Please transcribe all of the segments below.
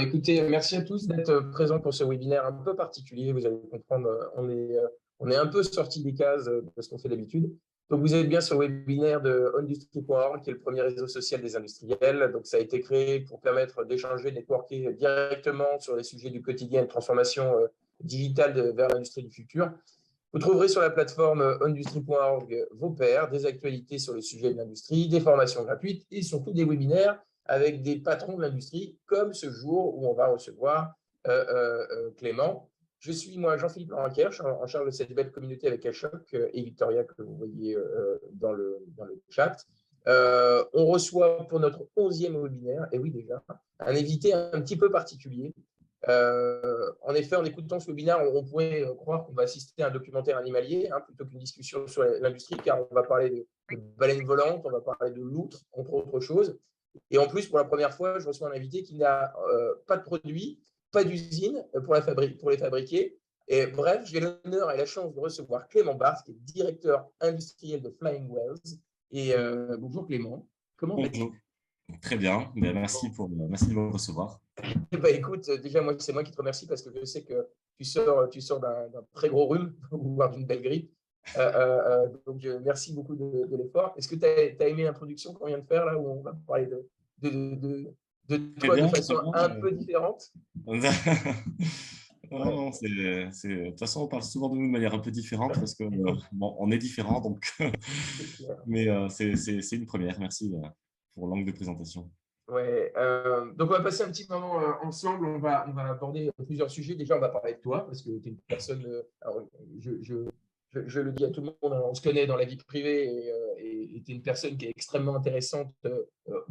Écoutez, merci à tous d'être présents pour ce webinaire un peu particulier. Vous allez comprendre, on est un peu sorti des cases de ce qu'on fait d'habitude. Donc, vous êtes bien sur le webinaire de Ondustry.org, qui est le premier réseau social des industriels. Donc, ça a été créé pour permettre d'échanger, de networker directement sur les sujets du quotidien et de transformation digitale vers l'industrie du futur. Vous trouverez sur la plateforme Ondustry.org vos pairs, des actualités sur le sujet de l'industrie, des formations gratuites et surtout des webinaires avec des patrons de l'industrie, comme ce jour où on va recevoir Clément. Je suis, moi, Jean-Philippe Laurent-Kerr, en charge de cette belle communauté avec Ashok et Victoria, que vous voyez dans le chat. On reçoit pour notre 11e webinaire, et oui déjà, un invité un petit peu particulier. En effet, en écoutant ce webinaire, on pourrait croire qu'on va assister à un documentaire animalier plutôt qu'une discussion sur l'industrie, car on va parler de baleines volantes, on va parler de loutres, entre autres choses. Et en plus, pour la première fois, je reçois un invité qui n'a pas de produits, pas d'usine pour les fabriquer. Et bref, j'ai l'honneur et la chance de recevoir Clément Barthes, qui est directeur industriel de Flying Wells. Et bonjour Clément, comment vas-tu? Bonjour, très bien, merci de me recevoir. Écoute, déjà, c'est moi qui te remercie parce que je sais que tu sors d'un très gros rhume ou d'une belle grippe. Donc, merci beaucoup de l'effort. Est-ce que tu as aimé l'introduction qu'on vient de faire là, où on va parler de Très toi de bien, façon un peu différente? Non, de toute façon, on parle souvent de nous de manière un peu différente parce que bon, on est différents, donc mais c'est une première. Merci pour l'angle de présentation. Ouais, donc on va passer un petit moment ensemble. On va aborder plusieurs sujets. Déjà, on va parler de toi parce que tu es une personne. Alors, je le dis à tout le monde, on se connaît dans la vie privée et tu es une personne qui est extrêmement intéressante,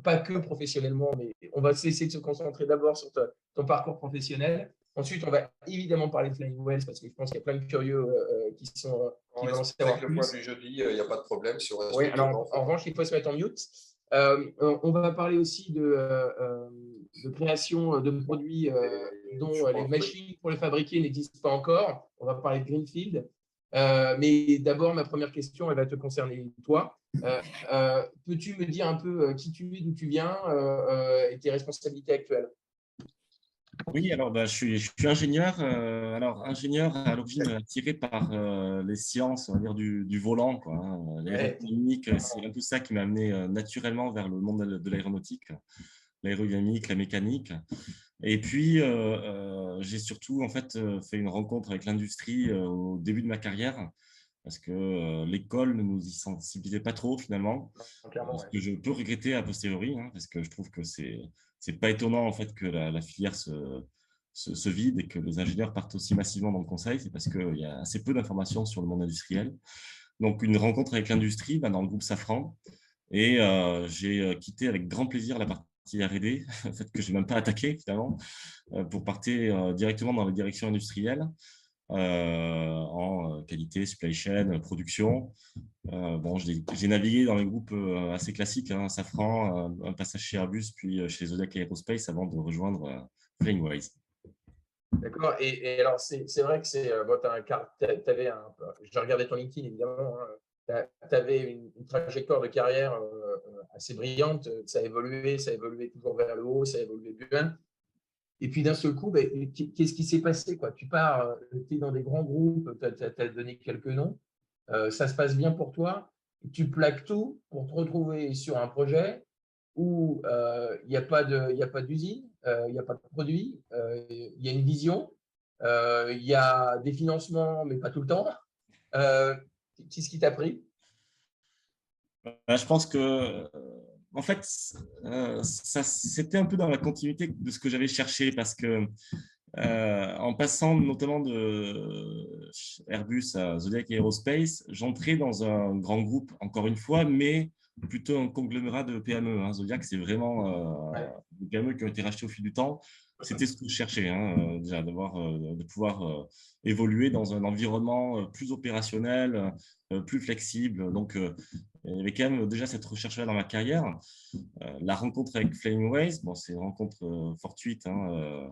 pas que professionnellement, mais on va essayer de se concentrer d'abord sur ton parcours professionnel. Ensuite, on va évidemment parler de Flying Wells parce que je pense qu'il y a plein de curieux qui vont en savoir Avec le point plus. du jeudi, il n'y a pas de problème. Si on reste Oui, dedans, alors en revanche, il faut se mettre en mute. On va parler aussi de création de produits dont les machines pour les fabriquer n'existent pas encore. On va parler de Greenfield. Mais d'abord, ma première question, elle va te concerner toi. Peux-tu me dire un peu qui tu es, d'où tu viens et tes responsabilités actuelles? Oui, alors je suis ingénieur. Alors ingénieur à l'origine attiré par les sciences, on va dire du volant, quoi, hein. L'aérodynamique, c'est un peu ça qui m'a amené naturellement vers le monde de l'aéronautique, l'aérodynamique, la mécanique. Et puis j'ai surtout en fait fait une rencontre avec l'industrie au début de ma carrière parce que l'école ne nous y sensibilisait pas trop finalement, Clairement, ce ouais. que je peux regretter a posteriori, hein, parce que je trouve que c'est pas étonnant en fait que la filière se vide et que les ingénieurs partent aussi massivement dans le conseil. C'est parce qu'il y a assez peu d'informations sur le monde industriel. Donc une rencontre avec l'industrie dans le groupe Safran, et j'ai quitté avec grand plaisir la partie R&D, en fait, que je n'ai même pas attaqué finalement, pour partir directement dans la direction industrielle en qualité, supply chain, production. Bon, j'ai navigué dans les groupes assez classiques, hein, Safran, un passage chez Airbus, puis chez Zodiac Aerospace avant de rejoindre Flyingways. D'accord. Et alors, c'est vrai que bon, j'ai regardé ton LinkedIn, évidemment. Tu avais une trajectoire de carrière assez brillante. Ça a évolué toujours vers le haut, ça a évolué bien. Et puis d'un seul coup, qu'est-ce qui s'est passé, quoi? Tu pars, tu es dans des grands groupes, tu as donné quelques noms, ça se passe bien pour toi, tu plaques tout pour te retrouver sur un projet où il n'y a pas d'usine, il n'y a pas de produit, il y a une vision, il y a des financements, mais pas tout le temps. Euh, Qu'est-ce qui t'a pris? Je pense que, en fait, c'était un peu dans la continuité de ce que j'avais cherché parce que en passant notamment de Airbus à Zodiac Aerospace, j'entrais dans un grand groupe, encore une fois, mais plutôt un conglomérat de PME, hein. Zodiac, c'est vraiment des PME qui ont été rachetées au fil du temps. C'était ce que je cherchais, hein, déjà, de pouvoir évoluer dans un environnement plus opérationnel, plus flexible. Donc, il y avait quand même déjà cette recherche-là dans ma carrière. La rencontre avec Flying Ways, bon, c'est une rencontre fortuite, hein,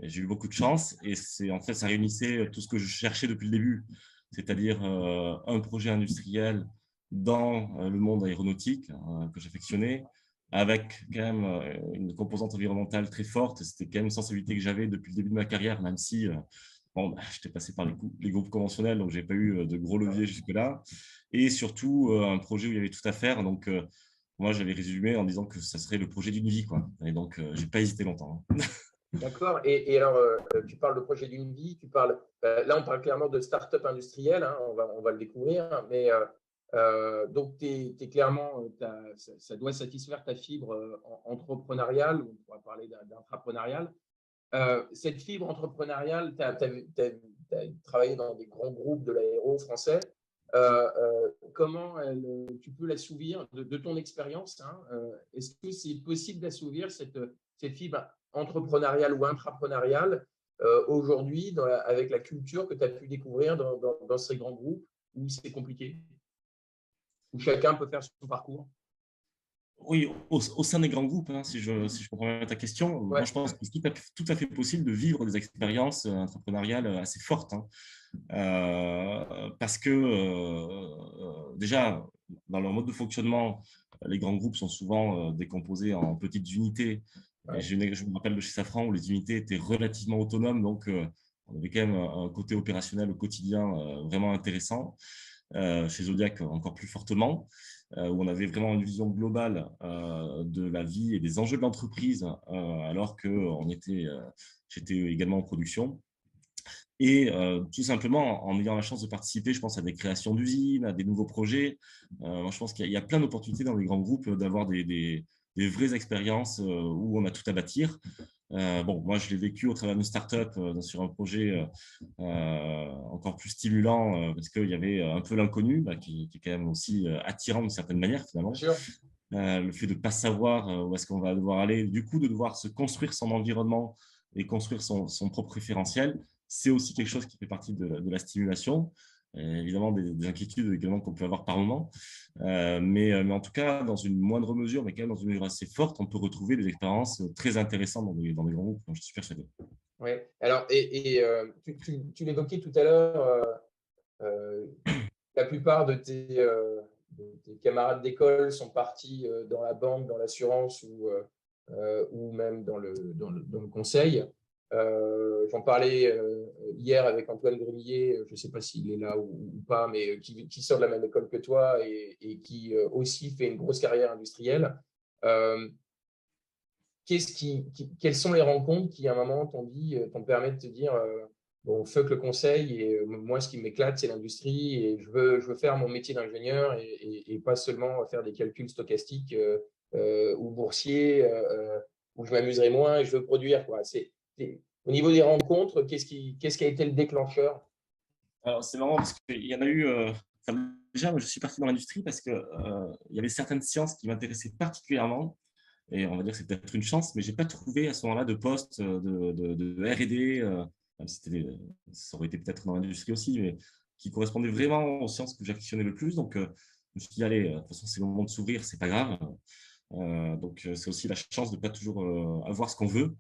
j'ai eu beaucoup de chance et en fait, ça réunissait tout ce que je cherchais depuis le début, c'est-à-dire un projet industriel dans le monde aéronautique que j'affectionnais, avec quand même une composante environnementale très forte. C'était quand même une sensibilité que j'avais depuis le début de ma carrière, même si bon, j'étais passé par les groupes conventionnels, donc je n'ai pas eu de gros leviers jusque-là. Et surtout, un projet où il y avait tout à faire. Donc, moi, j'avais résumé en disant que ça serait le projet d'une vie, quoi. Et donc, je n'ai pas hésité longtemps. D'accord. Et alors, tu parles de projet d'une vie, tu parles, là, on parle clairement de start-up industrielle, hein, on va le découvrir, mais donc, clairement, ça doit satisfaire ta fibre entrepreneuriale, ou on pourra parler d'intrapreneurial. Cette fibre entrepreneuriale, tu as travaillé dans des grands groupes de l'aéro français. Comment tu peux l'assouvir de ton expérience, hein, est-ce que c'est possible d'assouvir cette fibre entrepreneuriale ou intrapreneuriale aujourd'hui avec la culture que tu as pu découvrir dans ces grands groupes où c'est compliqué, où chacun peut faire son parcours? Oui, au sein des grands groupes, hein, si je comprends bien ta question, moi Ouais. je pense que c'est tout à fait possible de vivre des expériences entrepreneuriales assez fortes. Hein. Parce que déjà, dans leur mode de fonctionnement, les grands groupes sont souvent décomposés en petites unités. Et Ouais. je me rappelle de chez Safran où les unités étaient relativement autonomes, donc on avait quand même un côté opérationnel au quotidien vraiment intéressant. Chez Zodiac encore plus fortement, où on avait vraiment une vision globale de la vie et des enjeux de l'entreprise, alors que j'étais également en production. Et tout simplement, en ayant la chance de participer, je pense, à des créations d'usines, à des nouveaux projets, moi, je pense qu'il y a plein d'opportunités dans les grands groupes d'avoir des vraies expériences où on a tout à bâtir. Bon, moi, je l'ai vécu au travers d'une start-up sur un projet encore plus stimulant parce qu'il y avait un peu l'inconnu qui est quand même aussi attirant d'une certaine manière, Bien finalement. sûr. Le fait de ne pas savoir où est-ce qu'on va devoir aller, du coup, de devoir se construire son environnement et construire son propre référentiel, c'est aussi quelque chose qui fait partie de la stimulation. Évidemment, des inquiétudes également qu'on peut avoir par moment. Mais en tout cas, dans une moindre mesure, mais quand même dans une mesure assez forte, on peut retrouver des expériences très intéressantes dans des grands groupes. Je suis persuadé. Oui. Alors, tu l'évoquais tout à l'heure, euh, la plupart de tes camarades d'école sont partis dans la banque, dans l'assurance ou même dans le conseil. J'en parlais hier avec Antoine Grémillet, je ne sais pas s'il est là ou pas, mais qui sort de la même école que toi et qui aussi fait une grosse carrière industrielle. Euh, quelles sont les rencontres qui, à un moment, t'ont permis de te dire bon, fuck le conseil et moi, ce qui m'éclate, c'est l'industrie et je veux faire mon métier d'ingénieur et pas seulement faire des calculs stochastiques ou boursiers où je m'amuserai moins et je veux produire, quoi. Au niveau des rencontres, qu'est-ce qui a été le déclencheur? Alors, c'est marrant parce qu'il y en a eu. Enfin, déjà, moi, je suis parti dans l'industrie parce qu'il il y avait certaines sciences qui m'intéressaient particulièrement. Et on va dire que c'est peut-être une chance, mais je n'ai pas trouvé à ce moment-là de poste de R&D, même si ça aurait été peut-être dans l'industrie aussi, mais qui correspondait vraiment aux sciences que j'affectionnais le plus. Donc, je me suis dit, allez, de toute façon, c'est le moment de s'ouvrir, c'est pas grave. Donc, c'est aussi la chance de ne pas toujours avoir ce qu'on veut.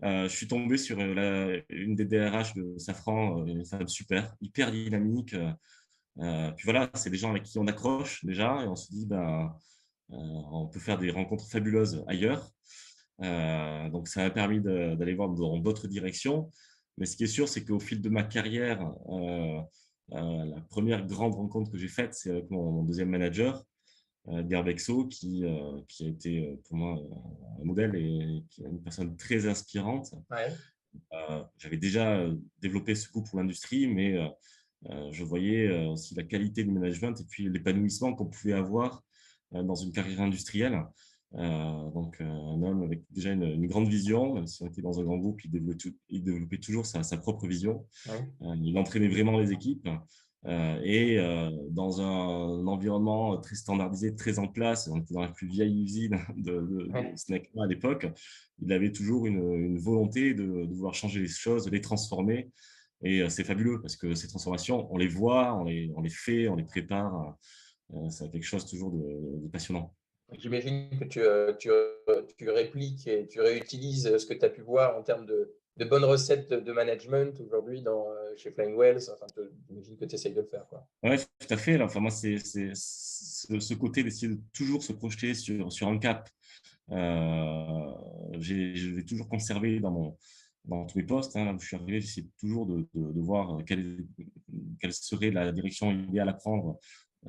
Je suis tombé sur une des DRH de Safran, une femme super, hyper dynamique. Puis voilà, c'est des gens avec qui on accroche déjà et on se dit, ben, on peut faire des rencontres fabuleuses ailleurs. Donc, ça m'a permis d'aller voir dans d'autres directions. Mais ce qui est sûr, c'est qu'au fil de ma carrière, la première grande rencontre que j'ai faite, c'est avec mon deuxième manager, Gerbexo, qui a été pour moi un modèle et qui est une personne très inspirante. Ouais. J'avais déjà développé ce goût pour l'industrie, mais je voyais aussi la qualité du management et puis l'épanouissement qu'on pouvait avoir dans une carrière industrielle. Donc, un homme avec déjà une grande vision, même si on était dans un grand groupe, il développait toujours sa propre vision. Ouais. Il entraînait vraiment les équipes. Et dans un environnement très standardisé, très en place, on était dans la plus vieille usine de Ouais. Snecma à l'époque, il avait toujours une volonté de vouloir changer les choses, de les transformer. Et c'est fabuleux parce que ces transformations, on les voit, on les fait, on les prépare. C'est quelque chose toujours de passionnant. J'imagine que tu répliques et tu réutilises ce que tu as pu voir en termes de bonnes recettes de management aujourd'hui chez Flying Wells. Enfin, j'imagine que tu essayes de le faire, quoi. Ouais, tout à fait. Là. Enfin, moi, c'est ce côté d'essayer de toujours se projeter sur un cap. Je l'ai toujours conservé dans tous les postes. Hein. Là où je suis arrivé, j'essaie toujours de voir quelle serait la direction idéale à prendre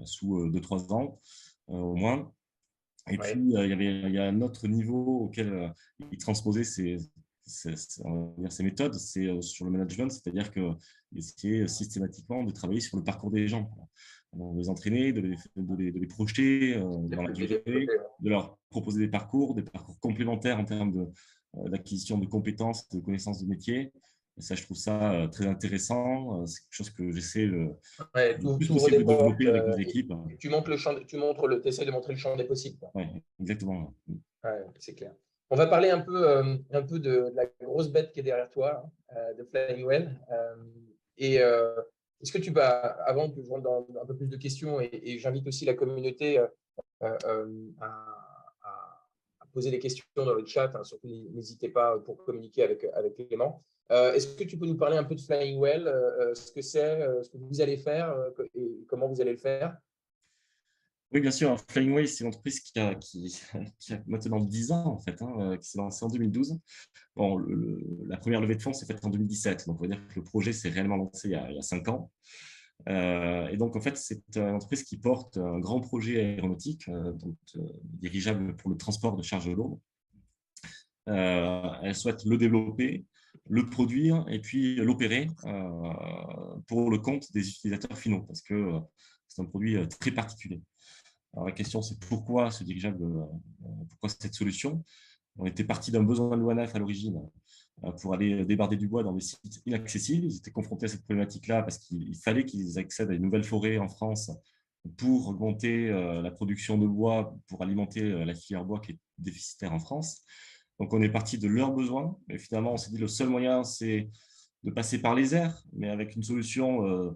sous 2-3 ans au moins. Et Ouais. puis, il y a un autre niveau auquel il transposait on va dire ces méthodes, c'est sur le management, c'est-à-dire qu'essayer systématiquement de travailler sur le parcours des gens. Donc, de les entraîner, de les projeter dans la durée, de leur proposer des parcours complémentaires en termes d'acquisition de compétences, de connaissances de métier. Et ça, je trouve ça très intéressant. C'est quelque chose que j'essaie le plus T'ouvres des possible de portes, développer avec mes équipes. tu montres essaies de montrer le champ des possibles, quoi. Oui, exactement. Ouais, c'est clair. On va parler un peu de la grosse bête qui est derrière toi, de Flying Well. Est-ce que tu vas, avant que je rentre dans un peu plus de questions, et j'invite aussi la communauté à poser des questions dans le chat, hein, surtout n'hésitez pas pour communiquer avec Clément. Est-ce que tu peux nous parler un peu de Flying Well, ce que c'est, ce que vous allez faire et comment vous allez le faire? Oui, bien sûr. Flying Way, c'est une entreprise qui a maintenant 10 ans, en fait, hein, qui s'est lancée en 2012. Bon, la première levée de fonds s'est faite en 2017. Donc, on va dire que le projet s'est réellement lancé il y a 5 ans. Et donc, en fait, c'est une entreprise qui porte un grand projet aéronautique, dirigeable pour le transport de charges lourdes. Elle souhaite le développer, le produire et puis l'opérer pour le compte des utilisateurs finaux, parce que c'est un produit très particulier. Alors, la question, c'est pourquoi ce dirigeable, pourquoi cette solution? On était parti d'un besoin de l'ONF à l'origine pour aller débarder du bois dans des sites inaccessibles. Ils étaient confrontés à cette problématique-là parce qu'il fallait qu'ils accèdent à une nouvelle forêt en France pour augmenter la production de bois, pour alimenter la filière bois qui est déficitaire en France. Donc, on est parti de leurs besoins. Et finalement, on s'est dit le seul moyen, c'est de passer par les airs, mais avec une solution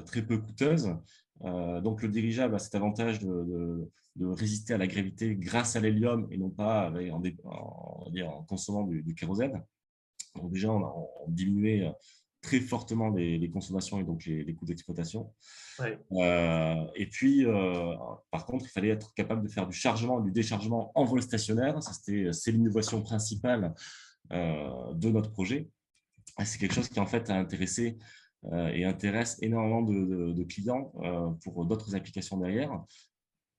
très peu coûteuse. Donc, le dirigeable a cet avantage de résister à la gravité grâce à l'hélium et non pas en consommant du kérosène. Donc, déjà, on diminuait très fortement les consommations et donc les coûts d'exploitation. Ouais. Et puis, par contre, il fallait être capable de faire du chargement et du déchargement en vol stationnaire. C'est l'innovation principale de notre projet. C'est quelque chose qui, en fait, a intéressé et intéresse énormément de clients pour d'autres applications derrière,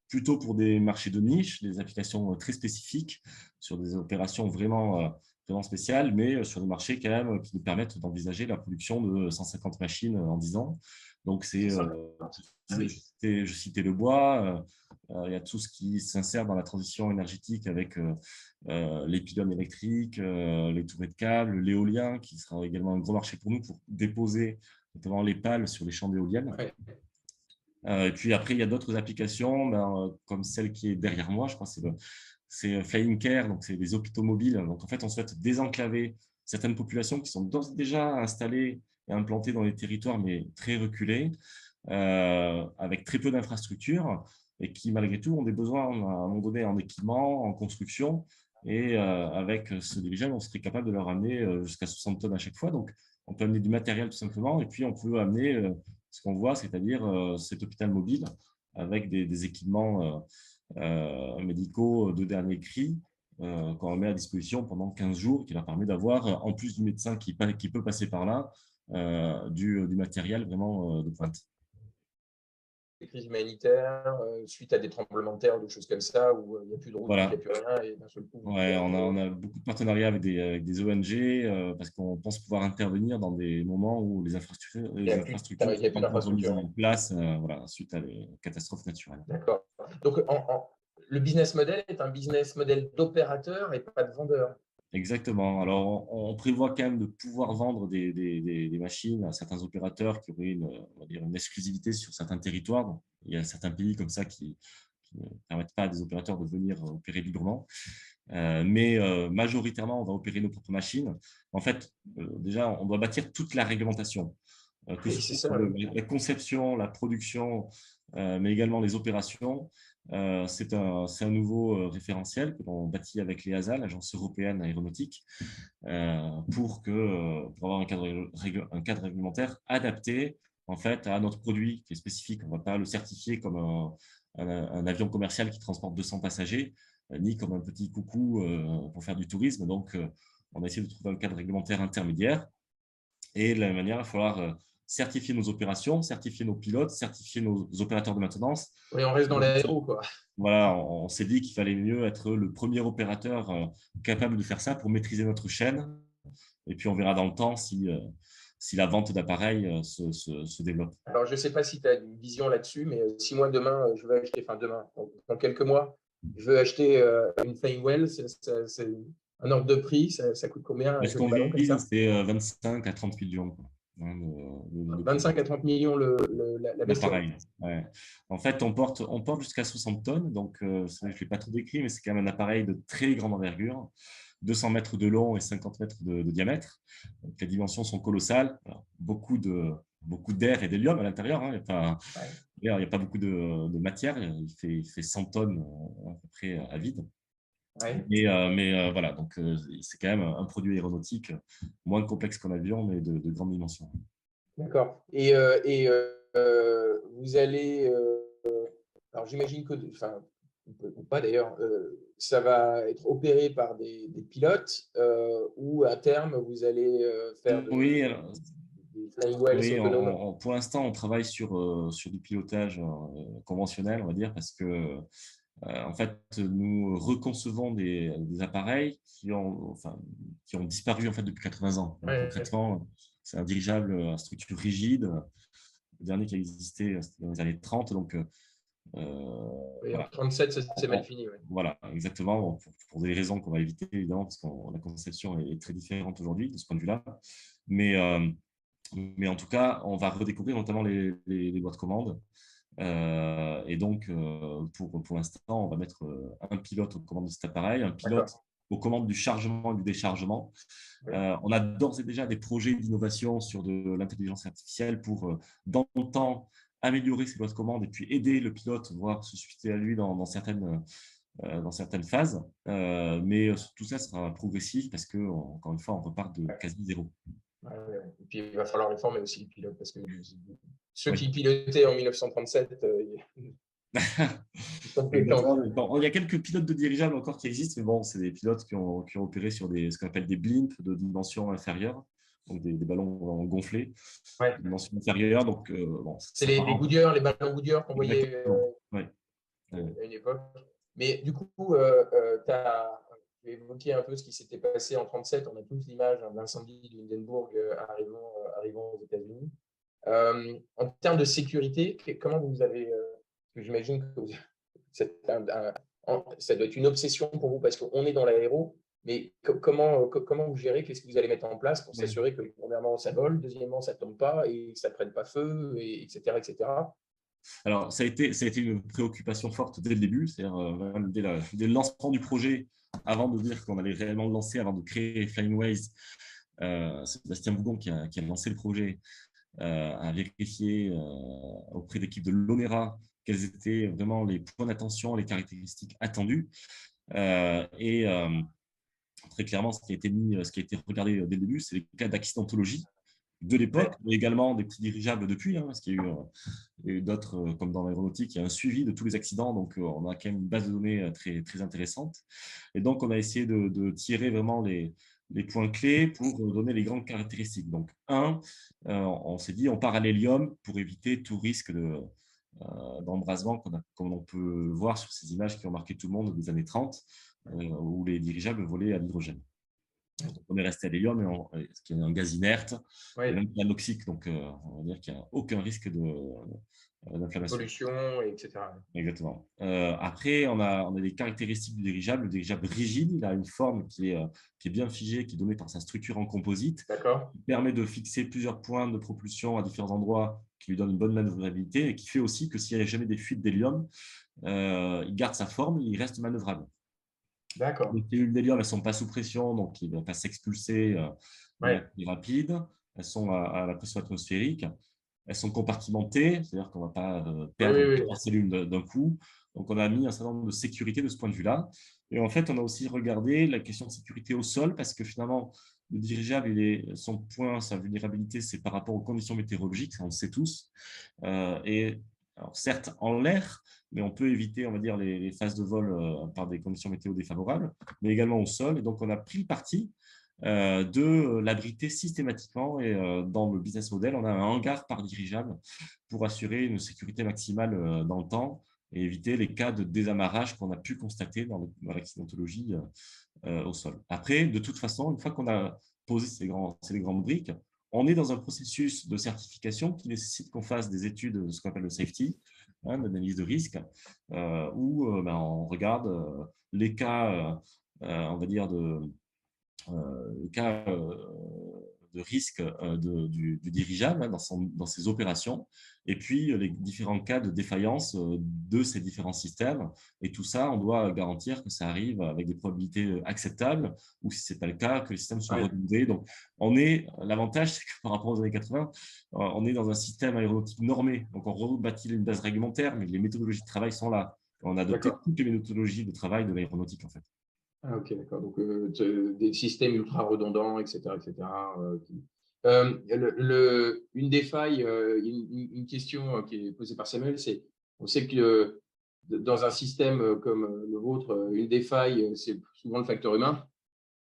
plutôt pour des marchés de niche, des applications très spécifiques, sur des opérations vraiment spéciales, mais sur des marchés quand même qui nous permettent d'envisager la production de 150 machines en 10 ans. Donc, je citais le bois, il y a tout ce qui s'insère dans la transition énergétique avec les pylônes électriques, les tourées de câbles, l'éolien, qui sera également un gros marché pour nous pour déposer notamment les pales sur les champs d'éoliennes. Ouais. Et puis après, il y a d'autres applications comme celle qui est derrière moi, je crois que c'est Flying Care, donc c'est des hôpitaux mobiles. Donc en fait, on souhaite désenclaver certaines populations qui sont déjà installées et implantées dans les territoires, mais très reculés, avec très peu d'infrastructures et qui, malgré tout, ont des besoins à un moment donné en équipement, en construction. Et avec ce dirigeable, on serait capable de leur amener jusqu'à 60 tonnes à chaque fois. Donc, on peut amener du matériel tout simplement, et puis on peut amener ce qu'on voit, c'est-à-dire cet hôpital mobile avec des équipements médicaux de dernier cri qu'on met à disposition pendant 15 jours, qui leur permet d'avoir, en plus du médecin qui peut passer par là, du matériel vraiment de pointe. Des crises humanitaires, suite à des tremblements de terre, des choses comme ça, où il n'y a plus de route, Voilà. il n'y a plus rien, et d'un seul coup… Ouais, on a beaucoup de partenariats avec des ONG parce qu'on pense pouvoir intervenir dans des moments où les infrastructures sont pas mises en place voilà, suite à des catastrophes naturelles. D'accord. Donc, le business model est un business model d'opérateur et pas de vendeur. Exactement. Alors, on prévoit quand même de pouvoir vendre des machines à certains opérateurs qui auraient on va dire une exclusivité sur certains territoires. Donc, il y a certains pays comme ça qui ne permettent pas à des opérateurs de venir opérer librement. Mais majoritairement, on va opérer nos propres machines. En fait, déjà, on doit bâtir toute la réglementation. que Oui, ce c'est soit ça. sur la conception, la production, mais également les opérations. C'est un nouveau référentiel que l'on bâtit avec l'EASA, l'Agence européenne aéronautique, pour avoir un cadre réglementaire adapté en fait, à notre produit qui est spécifique. On ne va pas le certifier comme un avion commercial qui transporte 200 passagers, ni comme un petit coucou pour faire du tourisme. Donc, on a essayé de trouver un cadre réglementaire intermédiaire. Et de la même manière, il va falloir certifier nos opérations, certifier nos pilotes, certifier nos opérateurs de maintenance. Oui, on reste dans l'aéro, quoi. Voilà, on s'est dit qu'il fallait mieux être le premier opérateur capable de faire ça pour maîtriser notre chaîne. Et puis, on verra dans le temps si la vente d'appareils se développe. Alors, je ne sais pas si tu as une vision là-dessus, mais si moi, demain, je veux acheter, enfin demain, dans quelques mois, je veux acheter une Flying Whale, c'est un ordre de prix, ça coûte combien un Mais ce joli qu'on ballon comme vise, ça? c'est 25 à 30 millions. Quoi. Hein, 25 à 30 millions la bestiole. l'appareil. Ouais. En fait, on porte jusqu'à 60 tonnes. Donc, je ne l'ai pas tout décrit, mais c'est quand même un appareil de très grande envergure, 200 mètres de long et 50 mètres de diamètre. Donc, les dimensions sont colossales. Alors, beaucoup d'air et d'hélium à l'intérieur. Hein. Il n'y a pas beaucoup de matière. Il fait 100 tonnes à peu près à vide. Ouais. Mais voilà, donc c'est quand même un produit aéronautique moins complexe qu'un avion, mais de grande dimension. D'accord. Vous allez, alors j'imagine que, enfin, ou pas d'ailleurs, ça va être opéré par des pilotes ou à terme, vous allez faire Oui, alors, des flying wells oui, autonomes. pour l'instant, on travaille sur du pilotage conventionnel, on va dire, parce que en fait, nous reconcevons des appareils qui ont disparu en fait, depuis 80 ans. Donc, Ouais. concrètement, c'est un dirigeable à structure rigide. Le dernier qui a existé, c'était dans les années 30. Donc, Oui, en voilà. 37, c'est mal fini. Ouais. Voilà, exactement, pour des raisons qu'on va éviter, évidemment, parce que la conception est très différente aujourd'hui de ce point de vue-là. Mais en tout cas, on va redécouvrir notamment les boîtes commandes. Et donc, pour l'instant, on va mettre un pilote aux commandes de cet appareil, un pilote aux commandes du chargement et du déchargement. Oui. On a d'ores et déjà des projets d'innovation sur de l'intelligence artificielle pour, dans le temps, améliorer ces boîtes commandes et puis aider le pilote, voire se suiter à lui dans certaines phases. Mais tout ça sera progressif parce que, encore une fois, on repart de quasi zéro. Ouais. Et puis, il va falloir les former aussi, les pilotes, parce que ceux Oui. qui pilotaient en 1937, ils sont Bon, il y a quelques pilotes de dirigeables encore qui existent, mais bon, c'est des pilotes qui ont opéré sur ce qu'on appelle des blimps de dimension inférieure, donc des ballons gonflés, ouais. de dimension inférieure. Donc, bon, C'est les Goodyear, les ballons Goodyear qu'on voyait ouais. à une époque. Mais du coup, tu as évoqué un peu ce qui s'était passé en 1937. On a tous l'image de l'incendie de Hindenburg arrivant aux États-Unis. En termes de sécurité, comment vous avez… parce que j'imagine que ça doit être une obsession pour vous parce qu'on est dans l'aéro, mais comment vous gérez? Qu'est-ce que vous allez mettre en place pour s'assurer que, premièrement, ça vole, deuxièmement, ça ne tombe pas et que ça ne prenne pas feu, etc., etc. Alors, ça a été une préoccupation forte dès le début, c'est-à-dire dès le lancement du projet, avant de dire qu'on allait réellement le lancer, avant de créer Flying Ways. Sébastien Bougon qui a lancé le projet a vérifié auprès de l'équipe de l'ONERA quels étaient vraiment les points d'attention, les caractéristiques attendues. Très clairement, ce qui a été regardé dès le début, c'est les cas d'accidentologie de l'époque, mais également des petits dirigeables depuis, hein, parce qu'il y a eu d'autres, comme dans l'aéronautique, il y a un suivi de tous les accidents, donc on a quand même une base de données très, très intéressante. Et donc, on a essayé de tirer vraiment les points clés pour donner les grandes caractéristiques. Donc, on s'est dit, on part à l'hélium pour éviter tout risque d'embrasement comme on peut voir sur ces images qui ont marqué tout le monde des années 30, où les dirigeables volaient à l'hydrogène. On est resté à l'hélium, ce qui est un gaz inerte, et même anoxique, donc on va dire qu'il n'y a aucun risque d'inflammation. Pollution, etc. Exactement. Après, on a des caractéristiques du dirigeable. Le dirigeable rigide, il a une forme qui est bien figée, qui est donnée par sa structure en composite, qui permet de fixer plusieurs points de propulsion à différents endroits, qui lui donne une bonne manœuvrabilité et qui fait aussi que s'il n'y a jamais des fuites d'hélium, il garde sa forme, il reste manœuvrable. D'accord. Les cellules d'hélium, elles ne sont pas sous pression, donc il ne va pas s'expulser de manière plus rapide. elles sont à la pression atmosphérique, elles sont compartimentées, c'est-à-dire qu'on ne va pas Oui, perdre oui, oui. 3 cellules d'un coup. Donc, on a mis un certain nombre de sécurité de ce point de vue-là. Et en fait, on a aussi regardé la question de sécurité au sol parce que finalement, le dirigeable, son point, sa vulnérabilité, c'est par rapport aux conditions météorologiques, ça on le sait tous. Et alors, certes, en l'air, mais on peut éviter, on va dire, les phases de vol par des conditions météo défavorables, mais également au sol. Et donc, on a pris le parti de l'abriter systématiquement. Et dans le business model, on a un hangar par dirigeable pour assurer une sécurité maximale dans le temps et éviter les cas de désamarrage qu'on a pu constater dans l'accidentologie au sol. Après, de toute façon, une fois qu'on a posé ces grandes briques, on est dans un processus de certification qui nécessite qu'on fasse des études de ce qu'on appelle le safety, d'analyse de risque, où on regarde les cas, on va dire, le cas de risque du dirigeable dans ses opérations, et puis les différents cas de défaillance de ces différents systèmes. Et tout ça, on doit garantir que ça arrive avec des probabilités acceptables, ou si ce n'est pas le cas, que les systèmes soient Ouais. renouvelés. Donc, l'avantage, c'est que par rapport aux années 80, on est dans un système aéronautique normé. Donc, on rebâtit une base réglementaire, mais les méthodologies de travail sont là. On a adopté D'accord. toutes les méthodologies de travail de l'aéronautique, en fait. Ah, ok, d'accord. Donc, des systèmes ultra redondants, etc., etc. Une des failles, une question qui est posée par Samuel, c'est, on sait que dans un système comme le vôtre, une des failles, c'est souvent le facteur humain.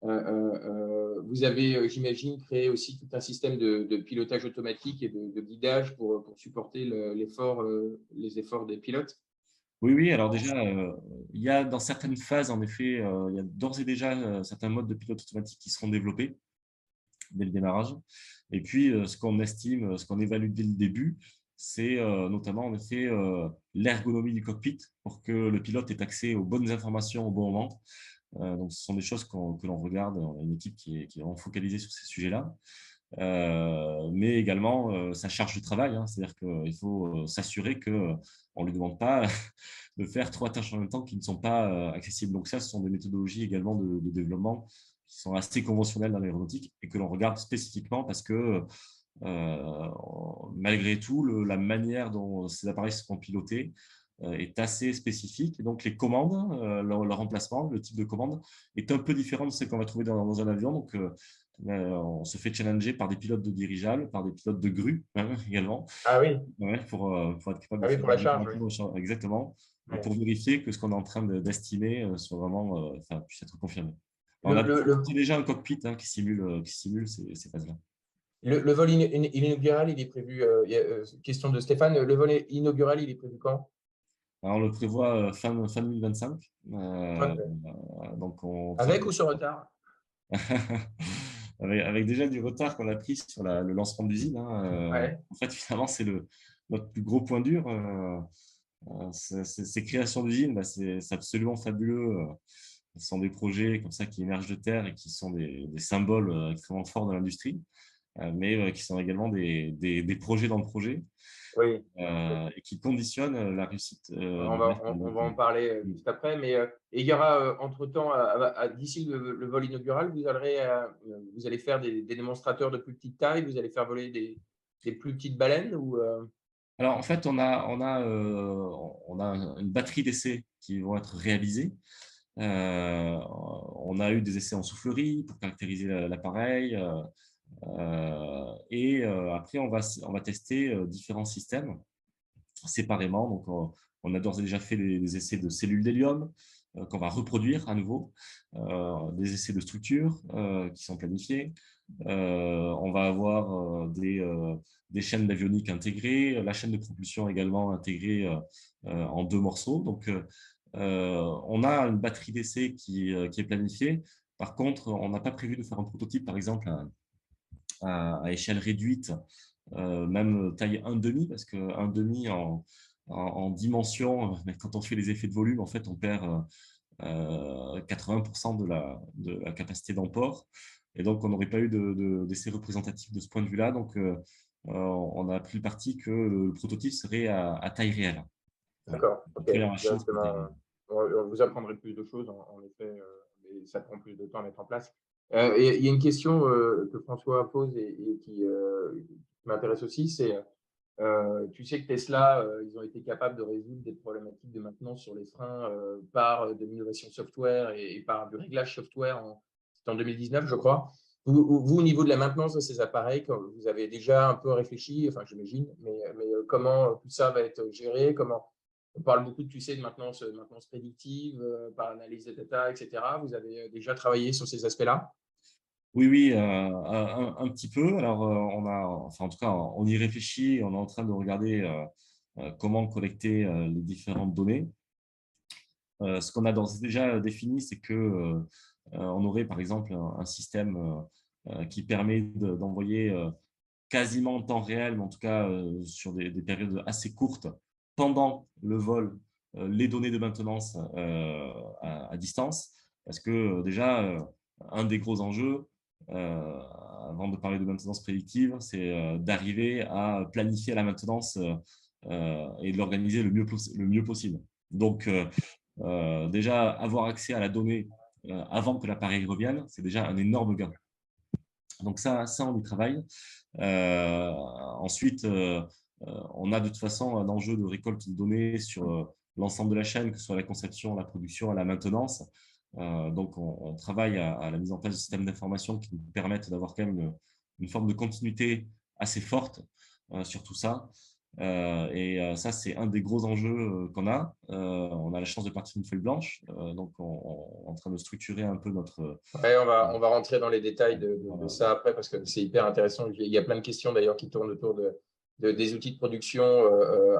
Vous avez, j'imagine, créé aussi tout un système de pilotage automatique et de guidage pour supporter les efforts des pilotes. Oui, oui, alors déjà, il y a dans certaines phases, en effet, il y a d'ores et déjà certains modes de pilote automatique qui seront développés dès le démarrage. Et puis, ce qu'on estime, ce qu'on évalue dès le début, c'est notamment, en effet, l'ergonomie du cockpit pour que le pilote ait accès aux bonnes informations au bon moment. Donc, ce sont des choses que l'on regarde. On a une équipe qui est vraiment focalisée sur ces sujets-là. Mais également sa charge de travail, hein. C'est-à-dire qu'il faut s'assurer qu'on ne lui demande pas de faire 3 tâches en même temps qui ne sont pas accessibles. Donc ça, ce sont des méthodologies également de développement qui sont assez conventionnelles dans l'aéronautique et que l'on regarde spécifiquement parce que euh, malgré tout, la manière dont ces appareils seront pilotés est assez spécifique. Et donc les commandes, leur emplacement, le type de commande est un peu différent de ce qu'on va trouver dans un avion. Donc on se fait challenger par des pilotes de dirigeables, par des pilotes de grue également, Ah oui, pour être capable ah de oui, faire pour la charge, oui. exactement, et Ouais. pour vérifier que ce qu'on est en train d'estimer soit vraiment, puisse être confirmé. On Le, a le, le, déjà un cockpit qui simule ces phases-là. le vol inaugural, il est prévu, question de Stéphane, le vol inaugural, il est prévu quand? Alors, on le prévoit fin 2025. Ouais. Donc, on Avec travaille ou sur retard? avec déjà du retard qu'on a pris sur le lancement de l'usine, hein. Ouais. En fait, finalement, c'est notre plus gros point dur. Ces créations d'usines, bah, c'est absolument fabuleux. Ce sont des projets comme ça qui émergent de terre et qui sont des symboles extrêmement forts de l'industrie, mais qui sont également des projets dans le projet Oui. et qui conditionnent la réussite On du va, reste. on va en parler juste après. Mais et il y aura, entre-temps, d'ici le vol inaugural, vous allez faire des démonstrateurs de plus petite taille, vous allez faire voler des plus petites baleines ou, Alors, en fait, on a une batterie d'essais qui vont être réalisés. On a eu des essais en soufflerie pour caractériser l'appareil. Et après, on va tester différents systèmes séparément. Donc, on a d'ores et déjà fait des essais de cellules d'hélium qu'on va reproduire à nouveau, des essais de structure qui sont planifiés. On va avoir des chaînes d'avionique intégrées, la chaîne de propulsion également intégrée en 2 morceaux. Donc, on a une batterie d'essais qui est planifiée. Par contre, on n'a pas prévu de faire un prototype, par exemple, à échelle réduite, même taille 1,5, parce que 1,5 en dimension, quand on fait les effets de volume, en fait, on perd 80% de la capacité d'emport. Et donc, on n'aurait pas eu d'essai représentatif de ce point de vue-là. Donc, on a pris le parti que le prototype serait à taille réelle. Voilà. d'accord, La ok, première machine serait à taille directement. réelle. On vous apprendrez plus de choses, en effet, mais ça prend plus de temps à mettre en place. Et il y a une question que François pose et qui m'intéresse aussi, c'est tu sais que Tesla, ils ont été capables de résoudre des problématiques de maintenance sur les freins par de l'innovation software et par du réglage software c'était en 2019, je crois. Vous, au niveau de la maintenance de ces appareils, vous avez déjà un peu réfléchi, enfin j'imagine, mais comment tout ça va être géré, comment on parle beaucoup, tu sais, de maintenance prédictive, par analyse des data, etc. Vous avez déjà travaillé sur ces aspects-là? Oui, oui, un petit peu. Alors, enfin, en tout cas, on y réfléchit. On est en train de regarder comment collecter les différentes données. Ce qu'on a déjà défini, c'est que on aurait, par exemple, un système qui permet d'envoyer quasiment en temps réel, mais en tout cas sur des périodes assez courtes, pendant le vol, les données de maintenance à distance. Parce que déjà, un des gros enjeux, avant de parler de maintenance prédictive, c'est d'arriver à planifier la maintenance et de l'organiser le mieux possible. Donc, déjà, avoir accès à la donnée avant que l'appareil revienne, c'est déjà un énorme gain. Donc ça on y travaille. Ensuite, on a de toute façon un enjeu de récolte de données sur l'ensemble de la chaîne, que ce soit la conception, la production, la maintenance. Donc, on travaille à la mise en place de systèmes d'information qui nous permettent d'avoir quand même une forme de continuité assez forte sur tout ça. Et ça, c'est un des gros enjeux qu'on a. On a la chance de partir d'une feuille blanche, donc on est en train de structurer un peu notre… Ouais, on va rentrer dans les détails de ça après parce que c'est hyper intéressant. Il y a plein de questions d'ailleurs qui tournent autour des outils de production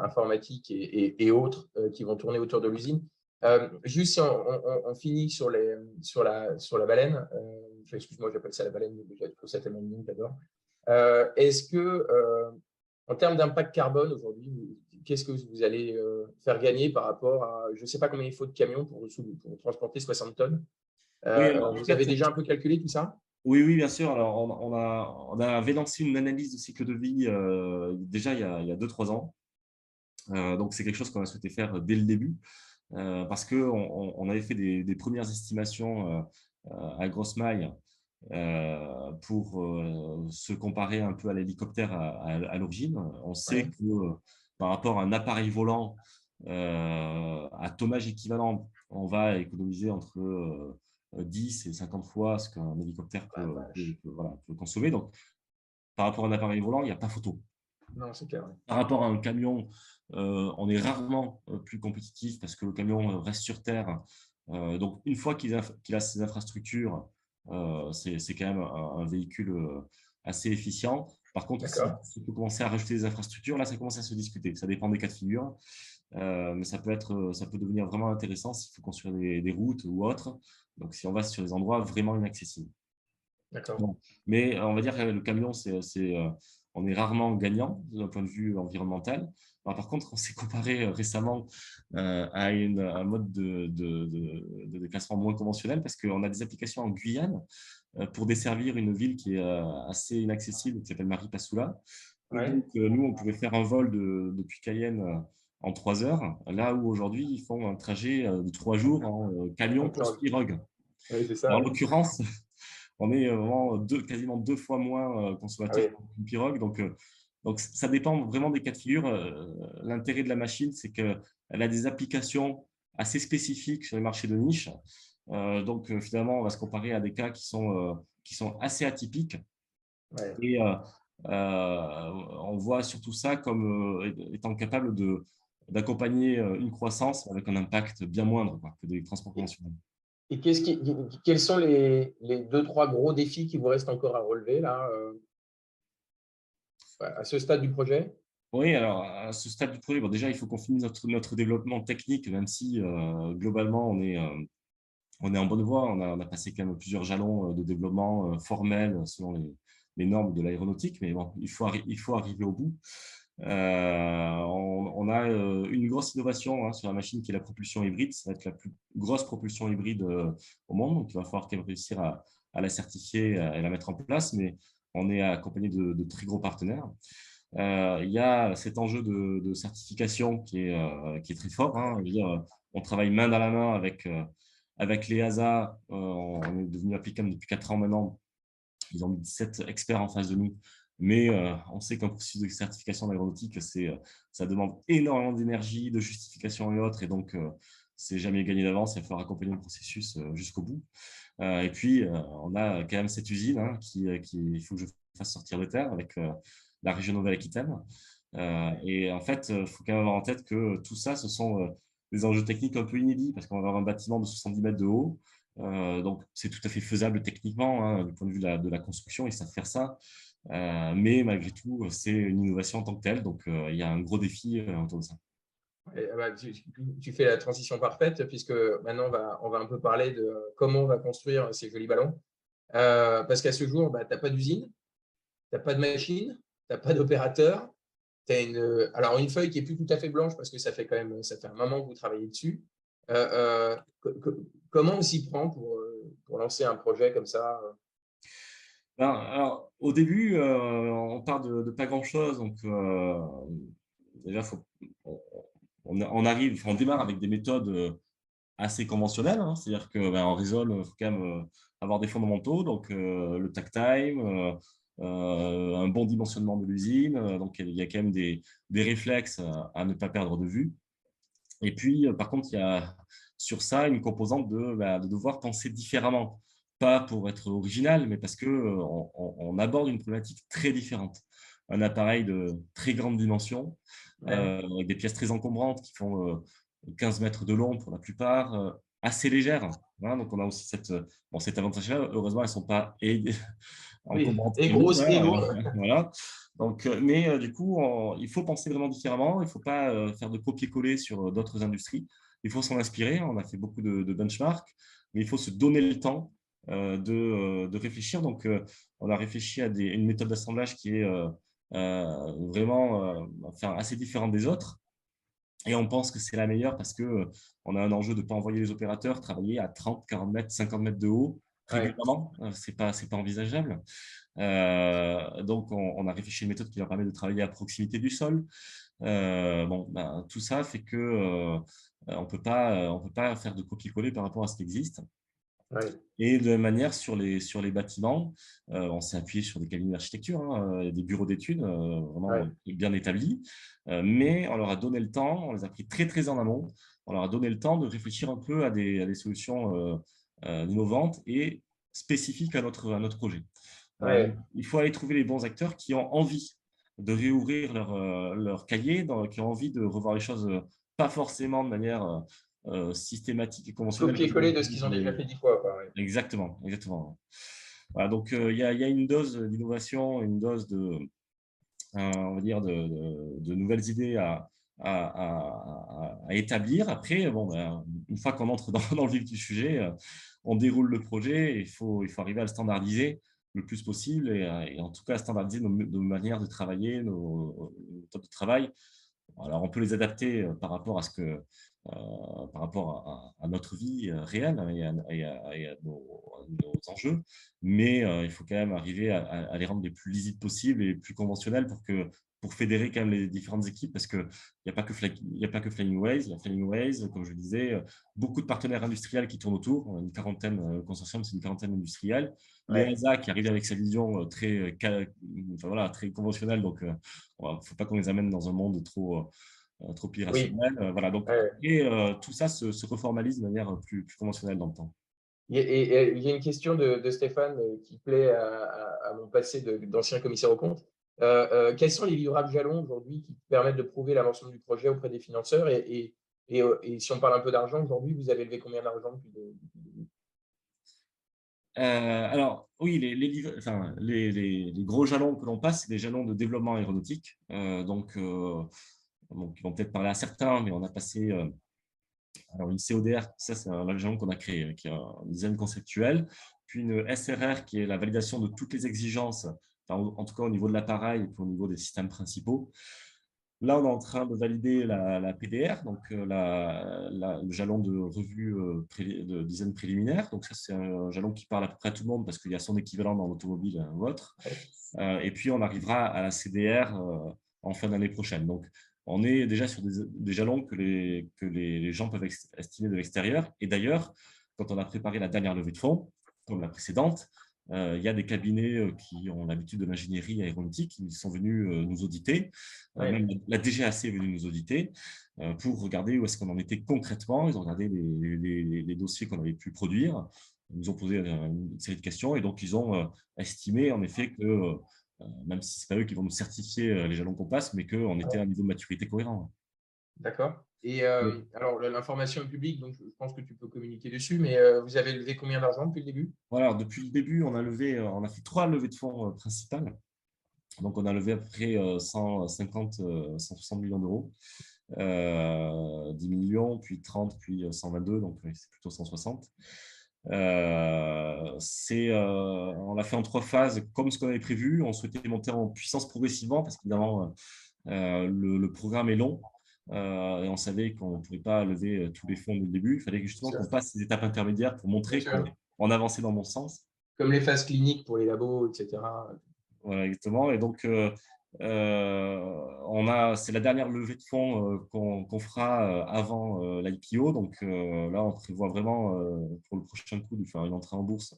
informatique et autres qui vont tourner autour de l'usine. Juste si on finit sur la baleine, excuse-moi, j'appelle ça la baleine, mais je trouve ça tellement mignon, j'adore. Est-ce que, en termes d'impact carbone aujourd'hui, qu'est-ce que vous allez faire gagner par rapport à, je ne sais pas combien il faut de camions pour transporter 60 tonnes. Oui, alors, en Vous avez fait, déjà un peu calculé tout ça? oui, oui, bien sûr. Alors, on avait lancé une analyse de cycle de vie déjà il y a 2-3 ans. Donc, c'est quelque chose qu'on a souhaité faire dès le début parce qu'on avait fait des premières estimations à grosse maille pour se comparer un peu à l'hélicoptère à l'origine. On sait Ouais. que par rapport à un appareil volant à tonnage équivalent, on va économiser entre 10 et 50 fois ce qu'un hélicoptère Ah, vache. voilà, peut consommer. Donc, par rapport à un appareil volant, il n'y a pas photo. Non, c'est clair. Ouais. Par rapport à un camion, on est rarement plus compétitif parce que le camion reste sur terre. Donc, une fois qu'il a ses infrastructures, c'est quand même un véhicule assez efficient. Par contre, si D'accord. on peut commencer à rajouter des infrastructures, là, ça commence à se discuter. Ça dépend des cas de figure, mais ça peut devenir vraiment intéressant s'il faut construire des routes ou autres. Donc, si on va sur des endroits vraiment inaccessibles. D'accord. Bon. Mais on va dire que le camion, on est rarement gagnant d'un point de vue environnemental. Alors, par contre, on s'est comparé récemment à un mode de déplacement moins conventionnel parce qu'on a des applications en Guyane pour desservir une ville qui est assez inaccessible, qui s'appelle Maripasoula, où Ouais. donc, nous, on pouvait faire un vol depuis Cayenne en 3 heures, là où aujourd'hui, ils font un trajet de 3 jours en camion En plus pirogue. pirogue. Oui, c'est En ça. Ouais. l'occurrence, on est vraiment quasiment 2 fois moins Ah consommateur oui. qu'une pirogue. Donc, ça dépend vraiment des cas de figure. L'intérêt de la machine, c'est qu'elle a des applications assez spécifiques sur les marchés de niche. Donc, finalement, on va se comparer à des cas qui sont assez atypiques. Ouais. Et on voit surtout ça comme étant capable d'accompagner une croissance avec un impact bien moindre quoi, que des transports Et, conventionnels. et quels sont les deux, trois gros défis qui vous restent encore à relever là, à ce stade du projet? Oui, alors à ce stade du projet, bon, déjà, il faut qu'on finisse notre développement technique, même si globalement, on est en bonne voie. On a passé quand même plusieurs jalons de développement formels selon les normes de l'aéronautique, mais bon, il faut arriver au bout. On a une grosse innovation sur la machine qui est la propulsion hybride. Ça va être la plus grosse propulsion hybride au monde, donc il va falloir quand même réussir à la certifier et la mettre en place, mais on est accompagné de très gros partenaires. Il y a cet enjeu de certification qui est très fort. Hein. Je veux dire, on travaille main dans la main avec Avec les ASA, on est devenu applicable depuis 4 ans maintenant. Ils ont mis 17 experts en face de nous. Mais on sait qu'un processus de certification d'aéronautique, ça demande énormément d'énergie, de justification et autres. Et donc, c'est jamais gagné d'avance. Il va falloir accompagner le processus jusqu'au bout. Et puis, on a quand même cette usine il faut que je fasse sortir de terre avec la région Nouvelle-Aquitaine. Et en fait, il faut quand même avoir en tête que tout ça, ce sont des enjeux techniques un peu inédits parce qu'on va avoir un bâtiment de 70 mètres de haut. Donc, c'est tout à fait faisable techniquement, hein, du point de vue de la construction, ils savent faire ça. Mais malgré tout, c'est une innovation en tant que telle. Donc, il y a un gros défi autour de ça. Tu fais la transition parfaite puisque maintenant, on va un peu parler de comment on va construire ces jolis ballons. Parce qu'à ce jour, tu n'as pas d'usine, tu n'as pas de machine, tu n'as pas d'opérateur. Alors, une feuille qui est plus tout à fait blanche parce que ça fait un moment que vous travaillez dessus. Comment on s'y prend pour lancer un projet comme ça? Alors, au début, on part de pas grand-chose. Donc, déjà, on démarre avec des méthodes assez conventionnelles. Hein. C'est-à-dire qu'en Resolve, il faut quand même avoir des fondamentaux. Donc, le takt time, un bon dimensionnement de l'usine. Donc, il y a quand même des réflexes à ne pas perdre de vue. Et puis, par contre, il y a sur ça une composante de devoir penser différemment. Pas pour être original, mais parce qu'on aborde une problématique très différente. Un appareil de très grande dimension, avec des pièces très encombrantes qui font 15 mètres de long pour la plupart, assez légères. Hein, donc, on a aussi cet avantage-là. Heureusement, elles ne sont pas encombrante Et et lourde, grosse et lourde. voilà. Donc, mais du coup, il faut penser vraiment différemment. Il ne faut pas faire de copier-coller sur d'autres industries. Il faut s'en inspirer. On a fait beaucoup de benchmarks, mais il faut se donner le temps de réfléchir. Donc, on a réfléchi à une méthode d'assemblage qui est vraiment assez différente des autres. Et on pense que c'est la meilleure parce qu'on a un enjeu de ne pas envoyer les opérateurs travailler à 30, 40 mètres, 50 mètres de haut régulièrement. Ce n'est pas envisageable. Donc, on a réfléchi à une méthode qui leur permet de travailler à proximité du sol. Tout ça fait qu'on ne peut pas faire de copier-coller par rapport à ce qui existe. Et de la manière, sur les bâtiments, on s'est appuyé sur des cabinets d'architecture, hein, des bureaux d'études vraiment bien établis, mais on leur a donné le temps, on les a pris très, très en amont, on leur a donné le temps de réfléchir un peu à des solutions innovantes et spécifiques à notre projet. Il faut aller trouver les bons acteurs qui ont envie de réouvrir leur cahier, qui ont envie de revoir les choses, pas forcément de manière systématique et conventionnelle. Copier-coller de ce qu'ils ont déjà fait 10 fois. Exactement. Voilà, donc, il y a une dose d'innovation, une dose on va dire de nouvelles idées à établir. Après, une fois qu'on entre dans le vif du sujet, on déroule le projet et il faut arriver à le standardiser le plus possible et en tout cas standardiser nos manières de travailler, nos méthodes de travail. Alors, on peut les adapter par rapport à notre vie réelle et à nos enjeux, mais il faut quand même arriver à les rendre les plus lisibles possibles et les plus conventionnels pour fédérer quand même les différentes équipes, parce qu'il n'y a pas que Flying Ways, il y a Flying Ways, comme je le disais, beaucoup de partenaires industriels qui tournent autour, une quarantaine, consortium, c'est une quarantaine industrielle. Les ASA qui arrivent avec sa vision très conventionnelle, donc il ne faut pas qu'on les amène dans un monde trop irrationnel. Voilà, donc, tout ça se reformalise de manière plus conventionnelle dans le temps. Il y a une question de Stéphane qui plaît à mon passé d'ancien commissaire aux comptes. Quels sont les livrables jalons aujourd'hui qui permettent de prouver l'avancement du projet auprès des financeurs et si on parle un peu d'argent, aujourd'hui, vous avez levé combien d'argent depuis le début? Alors, oui, les gros jalons que l'on passe, c'est des jalons de développement aéronautique. Donc, ils vont peut-être parler à certains, mais on a passé alors une CODR, ça c'est un jalon qu'on a créé, qui est un design conceptuel, puis une SRR qui est la validation de toutes les exigences, en tout cas au niveau de l'appareil et puis au niveau des systèmes principaux. Là, on est en train de valider la PDR, donc le jalon de revue de design préliminaire. Donc ça, c'est un jalon qui parle à peu près à tout le monde parce qu'il y a son équivalent dans l'automobile ou autre. Et puis, on arrivera à la CDR en fin d'année prochaine. Donc, on est déjà sur des jalons que les gens peuvent estimer de l'extérieur. Et d'ailleurs, quand on a préparé la dernière levée de fonds, comme la précédente, il y a des cabinets qui ont l'habitude de l'ingénierie aéronautique, ils sont venus nous auditer. Même la DGAC est venue nous auditer pour regarder où est-ce qu'on en était concrètement. Ils ont regardé les dossiers qu'on avait pu produire. Ils nous ont posé une série de questions et donc ils ont estimé en effet que, même si ce n'est pas eux qui vont nous certifier les jalons qu'on passe, mais qu'on était à un niveau de maturité cohérent. D'accord. Et alors, l'information est publique, donc je pense que tu peux communiquer dessus, mais vous avez levé combien d'argent depuis le début? Voilà, depuis le début, on a fait 3 levées de fonds principales. Donc, on a levé à peu près 160 millions d'euros, 10 millions, puis 30, puis 122, donc c'est plutôt 160. On l'a fait en 3 phases, comme ce qu'on avait prévu. On souhaitait monter en puissance progressivement parce qu'évidemment, le programme est long. Et on savait qu'on ne pouvait pas lever tous les fonds dès le début. Il fallait justement qu'on passe ces étapes intermédiaires pour montrer qu'on avançait dans le bon sens. Comme les phases cliniques pour les labos, etc. Voilà, exactement. Et donc, c'est la dernière levée de fonds qu'on fera avant l'IPO. Donc là, on prévoit vraiment pour le prochain coup de faire une entrée en bourse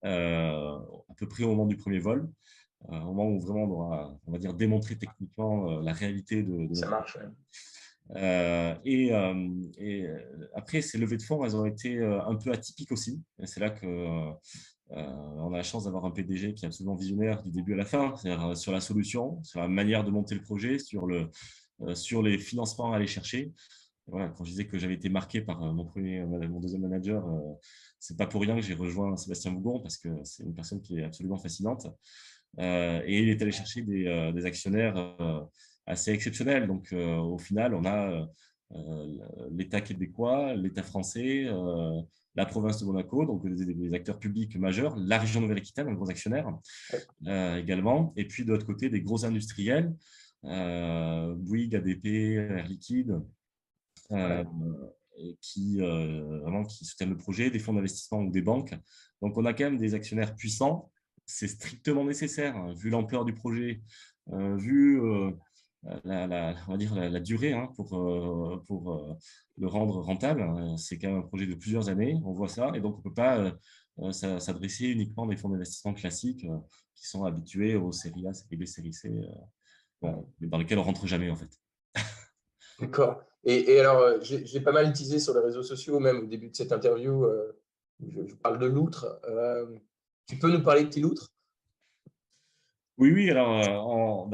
à peu près au moment du premier vol. Au moment où vraiment on aura, on va dire, démontré techniquement la réalité de Ça marche. et après, ces levées de fonds, elles ont été un peu atypiques aussi. Et c'est là que on a la chance d'avoir un PDG qui est absolument visionnaire du début à la fin, c'est-à-dire sur la solution, sur la manière de monter le projet, sur les financements à aller chercher. Voilà, quand je disais que j'avais été marqué par mon deuxième manager, c'est pas pour rien que j'ai rejoint Sébastien Bougon parce que c'est une personne qui est absolument fascinante. Et il est allé chercher des actionnaires assez exceptionnels. Donc, au final, on a l'État québécois, l'État français, la province de Monaco, donc des acteurs publics majeurs, la région Nouvelle-Aquitaine, un gros actionnaire également, et puis de l'autre côté, des gros industriels, Bouygues, ADP, Air Liquide, vraiment qui soutiennent le projet, des fonds d'investissement ou des banques. Donc, on a quand même des actionnaires puissants. C'est strictement nécessaire, hein, vu l'ampleur du projet, vu on va dire la durée pour le rendre rentable. C'est quand même un projet de plusieurs années, on voit ça, et donc on ne peut pas s'adresser uniquement à des fonds d'investissement classiques qui sont habitués aux séries A, série B, série C, dans lesquels on ne rentre jamais en fait. D'accord. Et alors, j'ai pas mal teasé sur les réseaux sociaux, même au début de cette interview, où je parle de loutre. Tu peux nous parler de tes loutres? Oui, alors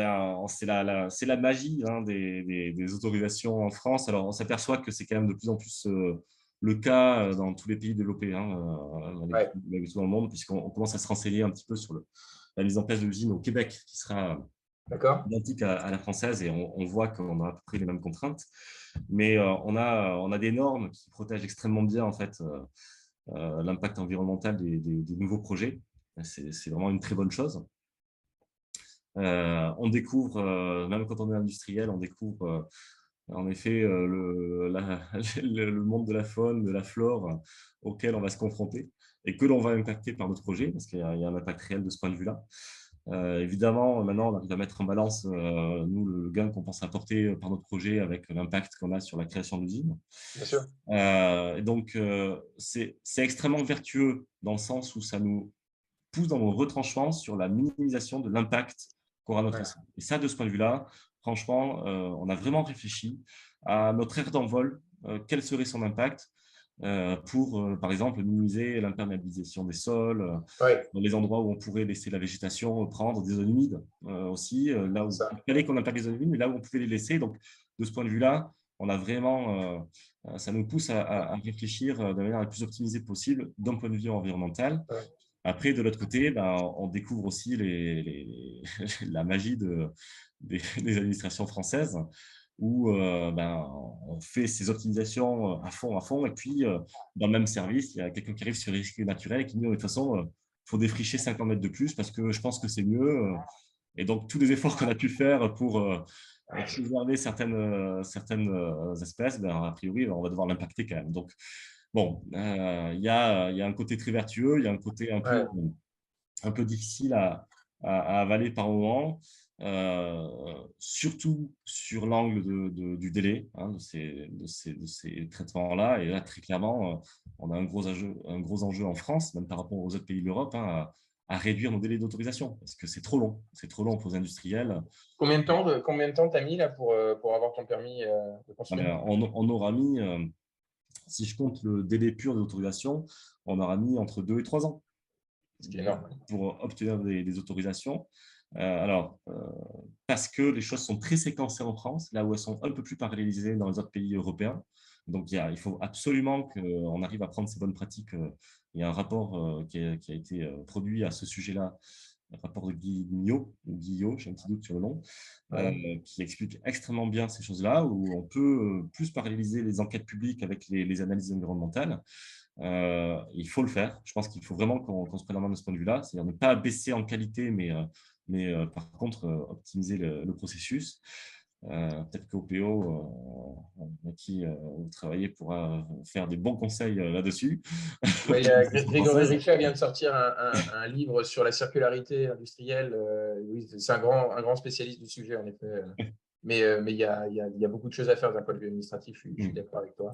c'est la magie des autorisations en France. Alors, on s'aperçoit que c'est quand même de plus en plus le cas dans tous les pays développés, dans le monde, puisqu'on commence à se renseigner un petit peu sur la mise en place de l'usine au Québec, qui sera identique à la française, et on voit qu'on a à peu près les mêmes contraintes. Mais on a des normes qui protègent extrêmement bien en fait, l'impact environnemental des nouveaux projets. C'est vraiment une très bonne chose. On découvre, même quand on est industriel, on découvre en effet le monde de la faune, de la flore auquel on va se confronter et que l'on va impacter par notre projet, parce qu'il y a un impact réel de ce point de vue-là. Évidemment, maintenant, on arrive à mettre en balance nous, le gain qu'on pense apporter par notre projet avec l'impact qu'on a sur la création de l'usine. Bien sûr. Et donc, c'est extrêmement vertueux dans le sens où ça nous pousse dans nos retranchements sur la minimisation de l'impact qu'aura notre essai. Et ça, de ce point de vue-là, franchement, on a vraiment réfléchi à notre aire d'envol, quel serait son impact pour, par exemple, minimiser l'imperméabilisation des sols, dans les endroits où on pourrait laisser la végétation prendre des zones humides aussi, là où il fallait qu'on impacte les zones humides, mais là où on pouvait les laisser. Donc, de ce point de vue-là, on a vraiment, ça nous pousse à réfléchir de la manière la plus optimisée possible d'un point de vue environnemental. Après, de l'autre côté, on découvre aussi la magie des administrations françaises où on fait ces optimisations à fond, et puis dans le même service, il y a quelqu'un qui arrive sur les risques naturels et qui dit de toute façon, il faut défricher 50 mètres de plus parce que je pense que c'est mieux. Et donc, tous les efforts qu'on a pu faire pour préserver certaines espèces, a priori, on va devoir l'impacter quand même. Donc, bon, il y a un côté très vertueux, il y a un côté un peu difficile à avaler par moment, surtout sur l'angle du délai de ces traitements-là. Et là, très clairement, on a un gros enjeu en France, même par rapport aux autres pays de l'Europe, hein, à réduire nos délais d'autorisation, parce que c'est trop long. C'est trop long pour les industriels. Combien de temps t'as mis là pour avoir ton permis de construire? On aura mis, si je compte le délai pur d'autorisation, on aura mis entre 2 et 3 ans C'est énorme. pour obtenir des autorisations. Parce que les choses sont très séquencées en France, là où elles sont un peu plus parallélisées dans les autres pays européens. Donc, il faut absolument qu'on arrive à prendre ces bonnes pratiques. Il y a un rapport qui a été produit à ce sujet-là, un rapport de Guillot, j'ai un petit doute sur le nom, qui explique extrêmement bien ces choses-là, où on peut plus paralléliser les enquêtes publiques avec les analyses environnementales. Il faut le faire. Je pense qu'il faut vraiment qu'on se prenne en main de ce point de vue-là, c'est-à-dire ne pas baisser en qualité, mais par contre, optimiser le processus. Peut-être qu'OPO, avec qui vous travaillez, pourra faire des bons conseils là-dessus. Ouais, Grégory Richat vient de sortir un livre sur la circularité industrielle. Oui, c'est un grand spécialiste du sujet, en effet. Mais il y a beaucoup de choses à faire d'un point de vue administratif, je suis d'accord avec toi.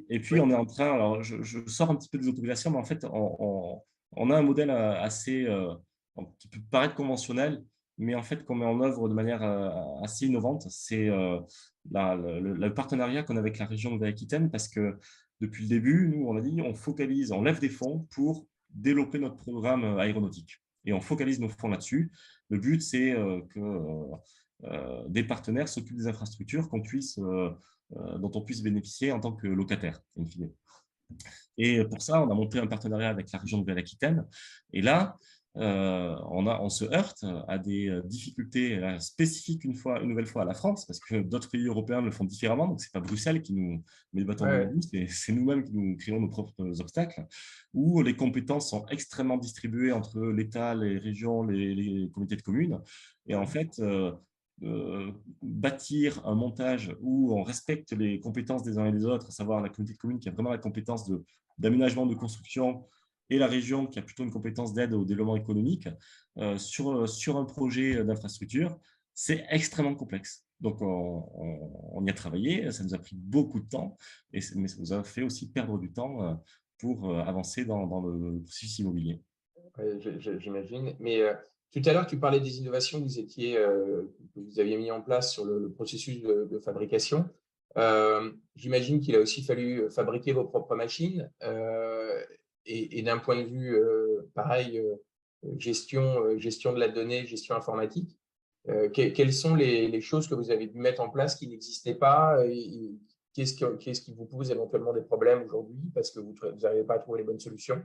Et puis Oui. on est en train, alors je sors un petit peu des autorisations, mais en fait, on a un modèle assez, qui peut paraître conventionnel, mais en fait, qu'on met en œuvre de manière assez innovante. C'est le partenariat qu'on a avec la région Nouvelle-Aquitaine, parce que depuis le début, nous, on a dit, on lève des fonds pour développer notre programme aéronautique. Et on focalise nos fonds là-dessus. Le but, c'est que des partenaires s'occupent des infrastructures, dont on puisse bénéficier en tant que locataire, in fine. Et pour ça, on a monté un partenariat avec la région de Nouvelle-Aquitaine. Et là, on se heurte à des difficultés spécifiques une nouvelle fois à la France, parce que d'autres pays européens le font différemment. Donc, ce n'est pas Bruxelles qui nous met le bâton dans les roues, c'est nous-mêmes qui nous créons nos propres obstacles, où les compétences sont extrêmement distribuées entre l'État, les régions, les comités de communes. Et en fait, bâtir un montage où on respecte les compétences des uns et des autres, à savoir la communauté de communes qui a vraiment la compétence d'aménagement, de construction, et la région qui a plutôt une compétence d'aide au développement économique, sur un projet d'infrastructure, c'est extrêmement complexe. Donc, on y a travaillé, ça nous a pris beaucoup de temps, mais ça nous a fait aussi perdre du temps pour avancer dans le processus immobilier. J'imagine. Mais tout à l'heure, tu parlais des innovations que vous aviez mis en place sur le processus de fabrication. J'imagine qu'il a aussi fallu fabriquer vos propres machines. Et d'un point de vue, pareil, gestion de la donnée, gestion informatique, quelles sont les choses que vous avez dû mettre en place qui n'existaient pas et qu'est-ce qui vous pose éventuellement des problèmes aujourd'hui parce que vous n'arrivez pas à trouver les bonnes solutions?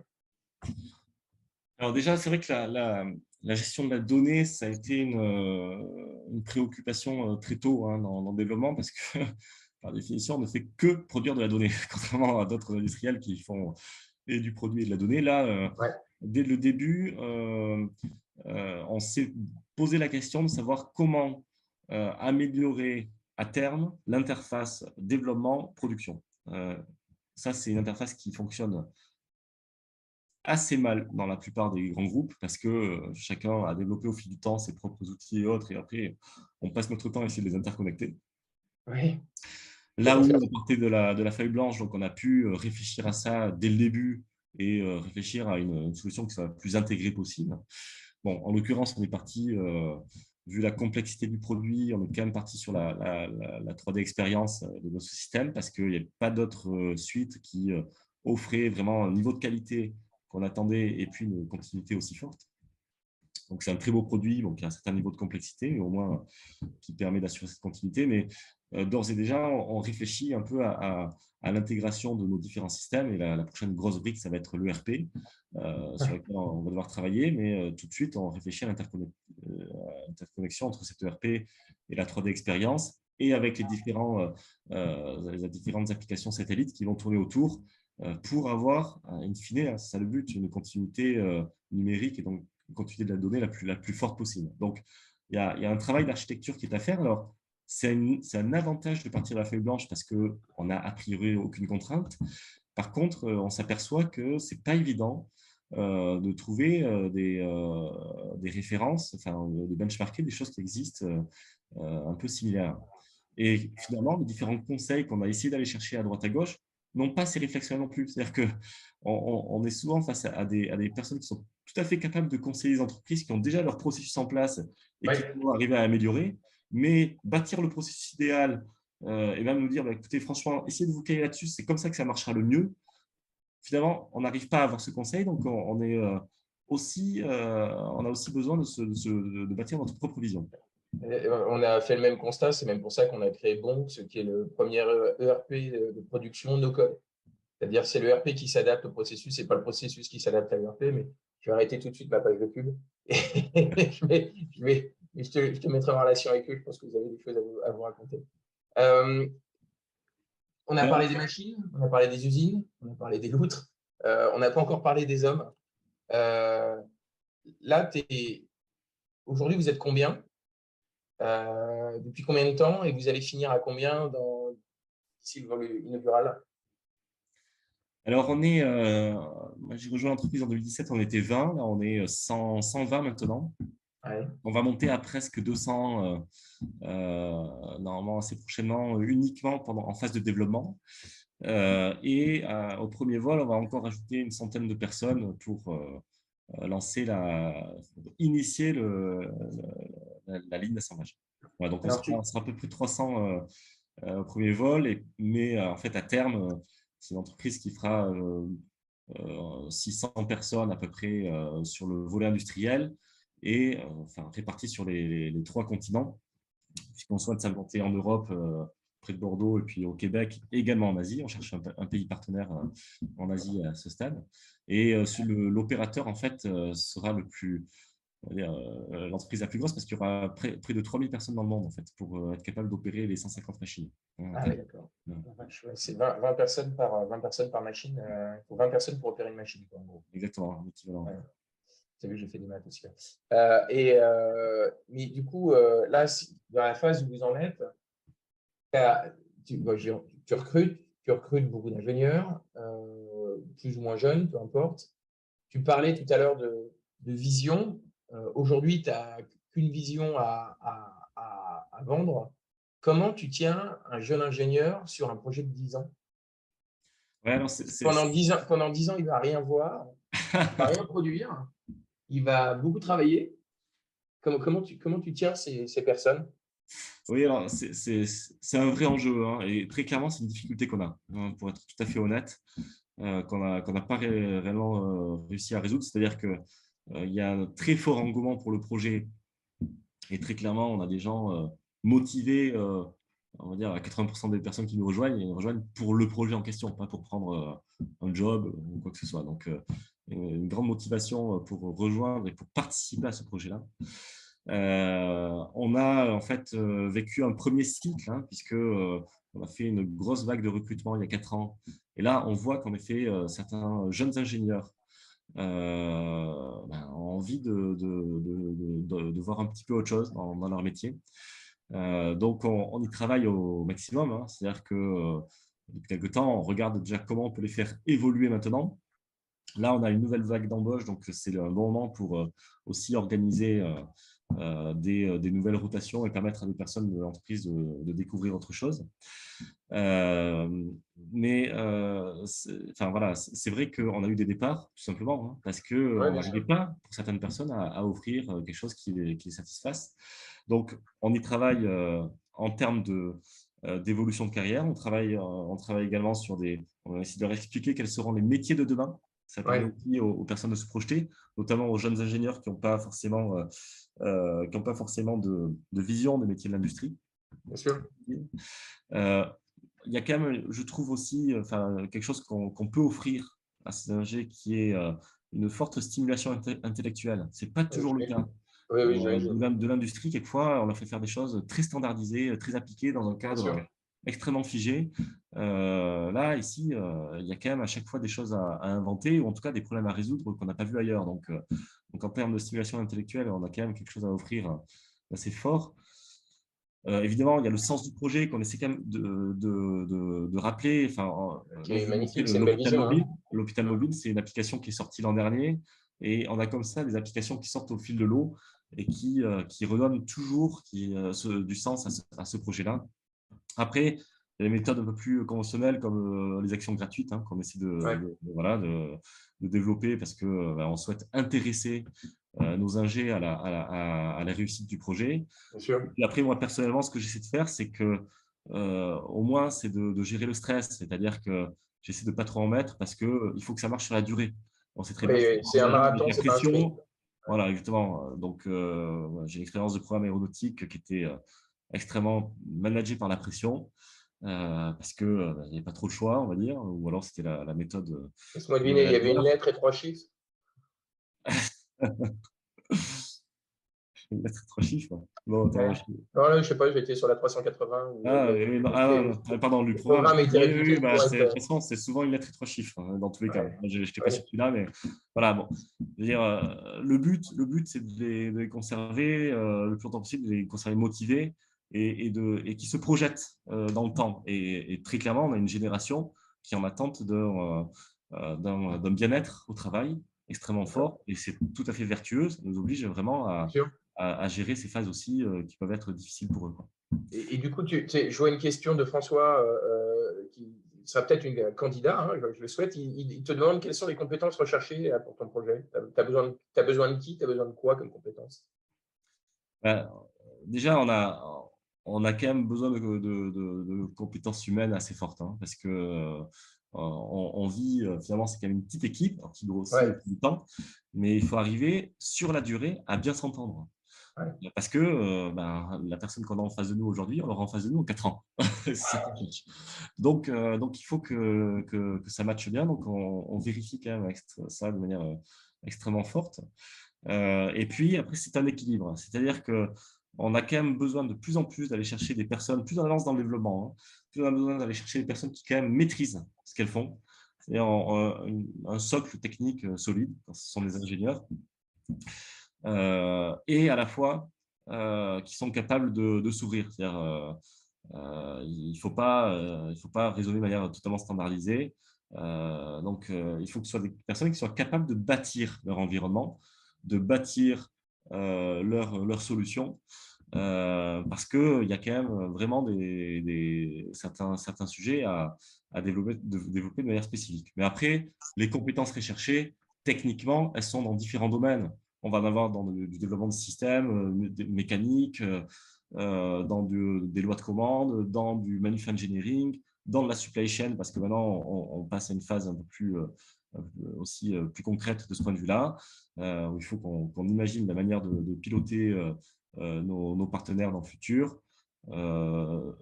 Alors déjà, c'est vrai que la gestion de la donnée, ça a été une préoccupation très tôt, hein, dans le développement, parce que par définition, on ne fait que produire de la donnée, contrairement à d'autres industriels qui font et du produit et de la donnée. Là, dès le début, on s'est posé la question de savoir comment améliorer à terme l'interface développement-production. Ça, c'est une interface qui fonctionne assez mal dans la plupart des grands groupes parce que chacun a développé au fil du temps ses propres outils et autres, et après, on passe notre temps à essayer de les interconnecter. Oui. Là où on partait de la feuille blanche, donc on a pu réfléchir à ça dès le début et réfléchir à une solution qui soit la plus intégrée possible. Bon, en l'occurrence, on est parti, vu la complexité du produit, on est quand même parti sur la 3D expérience de notre système parce qu'il n'y avait pas d'autres suites qui offraient vraiment un niveau de qualité qu'on attendait et puis une continuité aussi forte. Donc, c'est un très beau produit, donc il y a un certain niveau de complexité, mais au moins qui permet d'assurer cette continuité. Mais d'ores et déjà, on réfléchit un peu à l'intégration de nos différents systèmes. Et la prochaine grosse brique, ça va être l'ERP, sur lequel on va devoir travailler. Mais tout de suite, on réfléchit à l'interconnexion entre cette ERP et la 3D expérience, et avec les différentes applications satellites qui vont tourner autour pour avoir, in fine, c'est ça le but, une continuité numérique et donc une continuité de la donnée la plus forte possible. Donc, il y a un travail d'architecture qui est à faire. Alors, c'est un avantage de partir de la feuille blanche parce qu'on n'a a priori aucune contrainte. Par contre, on s'aperçoit que ce n'est pas évident de trouver des références, enfin, de benchmarker des choses qui existent un peu similaires. Et finalement, les différents conseils qu'on a essayé d'aller chercher à droite à gauche n'ont pas ces réflexes non plus. C'est-à-dire qu'on est souvent face à des personnes qui sont tout à fait capables de conseiller les entreprises, qui ont déjà leur processus en place et qui vont arriver à améliorer. Mais bâtir le processus idéal et même nous dire, bah, écoutez, franchement, essayez de vous caler là-dessus, c'est comme ça que ça marchera le mieux. Finalement, on n'arrive pas à avoir ce conseil, donc on a aussi besoin de bâtir notre propre vision. On a fait le même constat, c'est même pour ça qu'on a créé Bonk, ce qui est le premier ERP de production no-code. C'est-à-dire c'est le ERP qui s'adapte au processus, c'est pas le processus qui s'adapte à l'ERP, mais je vais arrêter tout de suite ma page de pub. Et je te mettrai en relation avec eux, je pense que vous avez des choses à vous raconter. On a parlé des machines, on a parlé des usines, on a parlé des loutres, on n'a pas encore parlé des hommes. Là, aujourd'hui, vous êtes combien? Depuis combien de temps? Et vous allez finir à combien d'ici le vol inaugural? Alors, j'ai rejoint l'entreprise en 2017, on était 20, là on est 120 maintenant. Ouais. On va monter à presque 200 normalement assez prochainement, uniquement en phase de développement. Au premier vol, on va encore ajouter une centaine de personnes pour initier la ligne d'assemblage. Voilà, donc on sera à peu près 300 au premier vol, mais en fait à terme, c'est une entreprise qui fera 600 personnes à peu près sur le volet industriel et réparties sur les 3 continents, puisqu'on souhaite s'implanter en Europe, près de Bordeaux, et puis au Québec, et également en Asie. On cherche un pays partenaire en Asie à ce stade. Et l'opérateur, en fait, sera l'entreprise la plus grosse, parce qu'il y aura près de 3000 personnes dans le monde, en fait, pour être capable d'opérer les 150 machines. Ah oui, d'accord. Ouais. C'est 20 personnes par machine. Il faut 20 personnes pour opérer une machine, quoi, en gros. Exactement, l'équivalent. Ouais. Tu as vu, j'ai fait des maths aussi. Mais du coup, là, dans la phase où vous en êtes, tu recrutes beaucoup d'ingénieurs, plus ou moins jeunes, peu importe. Tu parlais tout à l'heure de vision. Aujourd'hui, tu n'as qu'une vision à vendre. Comment tu tiens un jeune ingénieur sur un projet de 10 ans? Ouais, non, pendant 10 ans, il ne va rien voir, il ne va rien produire, il va beaucoup travailler. Comment tu tiens ces personnes? Oui, alors c'est un vrai enjeu, hein, et très clairement, c'est une difficulté qu'on a, hein, pour être tout à fait honnête, qu'on n'a pas réellement réussi à résoudre. C'est-à-dire qu'il y a un très fort engouement pour le projet, et très clairement, on a des gens motivés, on va dire à 80% des personnes qui nous rejoignent, et ils nous rejoignent pour le projet en question, pas pour prendre un job ou quoi que ce soit. Donc, une grande motivation pour rejoindre et pour participer à ce projet-là. On a en fait vécu un premier cycle, hein, puisque on a fait une grosse vague de recrutement il y a 4 ans. Et là, on voit qu'en effet, certains jeunes ingénieurs ont envie de voir un petit peu autre chose dans leur métier. Donc, on y travaille au maximum, hein. C'est-à-dire que depuis quelques temps, on regarde déjà comment on peut les faire évoluer maintenant. Là, on a une nouvelle vague d'embauche, donc c'est un bon moment pour aussi organiser des nouvelles rotations et permettre à des personnes de l'entreprise de découvrir autre chose. C'est vrai qu'on a eu des départs, tout simplement, hein, parce qu'on n'arrivait pas, pour certaines personnes, à offrir quelque chose qui les satisfasse. Donc, on y travaille en termes d'évolution de carrière. On travaille également on va essayer de leur expliquer quels seront les métiers de demain. Ça permet aussi aux personnes de se projeter, notamment aux jeunes ingénieurs qui n'ont pas forcément de vision des métiers de l'industrie. Bien sûr. Il y a quand même, je trouve aussi, quelque chose qu'on peut offrir à ces ingénieurs qui est une forte stimulation intellectuelle. Ce n'est pas toujours le cas. De l'industrie, quelquefois, on leur fait faire des choses très standardisées, très appliquées dans un cadre extrêmement figé. Là, ici, il y a quand même à chaque fois des choses à inventer, ou en tout cas des problèmes à résoudre qu'on n'a pas vu ailleurs. Donc, en termes de stimulation intellectuelle, on a quand même quelque chose à offrir assez fort. Évidemment, il y a le sens du projet qu'on essaie quand même de rappeler. Magnifique, c'est une belle vision. L'hôpital mobile, c'est une application qui est sortie l'an dernier, et on a comme ça des applications qui sortent au fil de l'eau et qui redonnent toujours du sens à ce projet-là. Après, il y a des méthodes un peu plus conventionnelles comme les actions gratuites qu'on essaie Ouais, voilà, de développer parce qu'on souhaite intéresser nos ingés à la réussite du projet. bien sûr. Et puis après, moi, personnellement, ce que j'essaie de faire, c'est que au moins, c'est de gérer le stress. C'est-à-dire que j'essaie de ne pas trop en mettre parce qu'il faut que ça marche sur la durée. On sait très Oui, bien que oui, c'est un j'ai marathon, la c'est pas un sprint. pression. Voilà, exactement. Donc, voilà, j'ai une expérience de programme aéronautique qui était extrêmement managée par la pression parce qu'il n'y avait pas trop le choix, on va dire, ou alors c'était la méthode Laisse-moi du deviner, il y avait une manager. lettre et 3 chiffres. Mettre 3 chiffres. Bon, attends, Ouais. Non, là, je sais pas, j'étais sur la 380 où ah, oui, non, ah, non, non, pardon, le le programme. programme était Oui, oui, oui, réputé bah, pour être. de toute façon, c'est souvent une lettre et 3 chiffres, dans tous les cas. Ouais, Je n'étais pas sur ouais, celui-là, mais voilà. Bon, je veux dire, le but, c'est de les conserver le plus longtemps possible, de les conserver motivés et qui se projettent dans le temps. Et très clairement, on a une génération qui est en attente d'un bien-être au travail extrêmement d'accord, fort, et c'est tout à fait vertueux. Ça nous oblige vraiment bien sûr. à gérer ces phases aussi qui peuvent être difficiles pour eux, quoi. Et du coup, tu sais, je vois une question de François qui sera peut-être un candidat, hein, je le souhaite. Il te demande quelles sont les compétences recherchées pour ton projet. Tu as besoin de qui? Tu as besoin de quoi comme compétences? Ben, déjà, on a quand même besoin de compétences humaines assez fortes parce que on vit, finalement, c'est quand même une petite équipe alors, qui grossit au Ouais, fil du temps, mais il faut arriver sur la durée à bien s'entendre. ouais, Parce que la personne qu'on a en face de nous aujourd'hui, on l'aura en face de nous en 4 ans. C'est ça qui change. Donc, il faut que ça matche bien. Donc, on vérifie quand même ça de manière extrêmement forte. Et puis, après, c'est un équilibre. C'est-à-dire qu'on a quand même besoin de plus en plus d'aller chercher des personnes, plus on avance dans le développement, plus on a besoin d'aller chercher des personnes qui quand même maîtrisent ce qu'elles font. C'est-à-dire un socle technique solide, ce sont des ingénieurs, et à la fois qui sont capables de s'ouvrir. C'est-à-dire il ne faut pas raisonner de manière totalement standardisée. Donc, il faut que ce soit des personnes qui soient capables de bâtir leur environnement, de bâtir leurs solutions, parce qu'il y a quand même vraiment certains sujets à développer de manière spécifique. Mais après, les compétences recherchées, techniquement, elles sont dans différents domaines. On va en avoir dans du développement de systèmes mécaniques, dans des lois de commande, dans du manuf engineering, dans de la supply chain, parce que maintenant, on passe à une phase un peu plus aussi plus concrète de ce point de vue-là, où il faut qu'on imagine la manière de piloter nos partenaires dans le futur.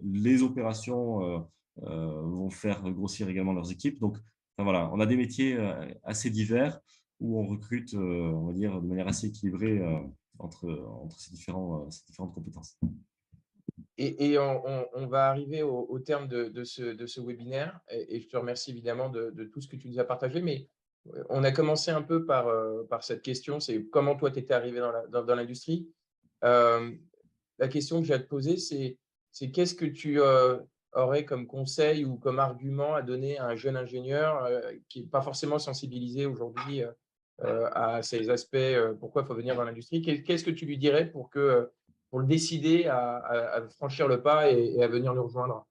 Les opérations vont faire grossir également leurs équipes. Donc, enfin, voilà, on a des métiers assez divers où on recrute, on va dire, de manière assez équilibrée entre ces différentes compétences. et on va arriver au terme de ce webinaire. Et je te remercie évidemment de tout ce que tu nous as partagé. Mais on a commencé un peu par cette question, c'est comment toi, tu étais arrivé dans l'industrie. La question que j'ai à te poser, c'est qu'est-ce que tu aurais comme conseil ou comme argument à donner à un jeune ingénieur qui n'est pas forcément sensibilisé aujourd'hui à ces aspects, pourquoi il faut venir dans l'industrie. Qu'est-ce que tu lui dirais pour le décider à franchir le pas et à venir nous rejoindre?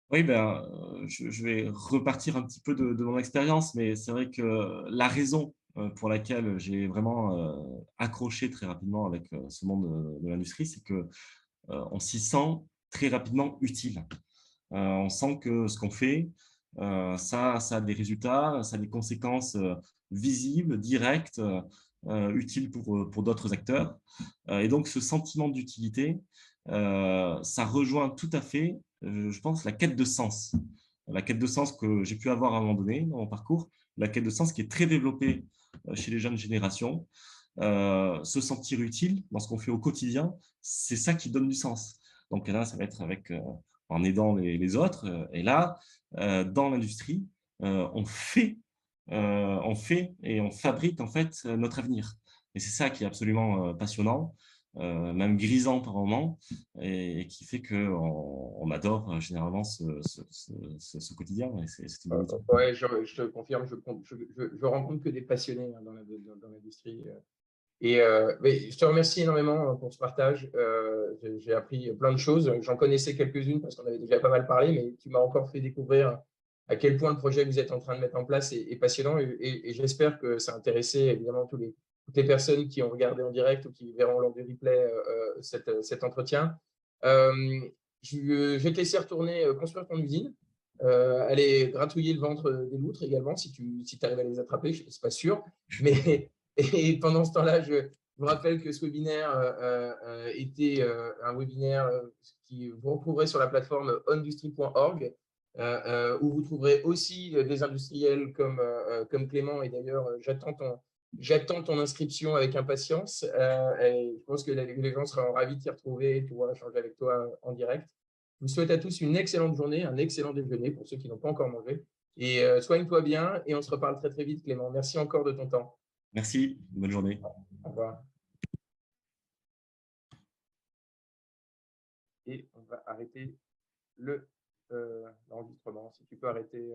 Oui, ben, je vais repartir un petit peu de mon expérience, mais c'est vrai que la raison pour laquelle j'ai vraiment accroché très rapidement avec ce monde de l'industrie, c'est que on s'y sent très rapidement utile. On sent que ce qu'on fait, ça a des résultats, ça a des conséquences visibles, directes, utiles pour d'autres acteurs. Et donc, ce sentiment d'utilité, ça rejoint tout à fait, je pense, la quête de sens. La quête de sens que j'ai pu avoir à un moment donné dans mon parcours, la quête de sens qui est très développée chez les jeunes générations. Se sentir utile dans ce qu'on fait au quotidien, c'est ça qui donne du sens. Donc là, ça va être en aidant les autres. Et là, dans l'industrie, on fait et on fabrique en fait notre avenir. Et c'est ça qui est absolument passionnant, même grisant par moments, et qui fait qu'on adore généralement ce quotidien. Et c'est une bonne équipe. Ouais, je te confirme, je rencontre que des passionnés dans l'industrie. Et mais je te remercie énormément pour ce partage. J'ai appris plein de choses. J'en connaissais quelques-unes parce qu'on avait déjà pas mal parlé, mais tu m'as encore fait découvrir à quel point le projet que vous êtes en train de mettre en place est passionnant. Et j'espère que ça a intéressé évidemment toutes les personnes qui ont regardé en direct ou qui verront lors du replay cet entretien. Euh, je vais te laisser retourner construire ton usine. Aller gratouiller le ventre des loutres également, si tu arrives à les attraper, je ne suis pas sûr. Mais et pendant ce temps-là, je vous rappelle que ce webinaire était un webinaire qui vous retrouverez sur la plateforme ondustry.org, où vous trouverez aussi des industriels comme Clément. Et d'ailleurs, j'attends ton inscription avec impatience. Et je pense que les gens seront ravis de t'y retrouver et de pouvoir échanger avec toi en direct. Je vous souhaite à tous une excellente journée, un excellent déjeuner pour ceux qui n'ont pas encore mangé. Et soigne-toi bien et on se reparle très très vite, Clément. Merci encore de ton temps. Merci, bonne journée. Au revoir. Et on va arrêter l'enregistrement. Si tu peux arrêter.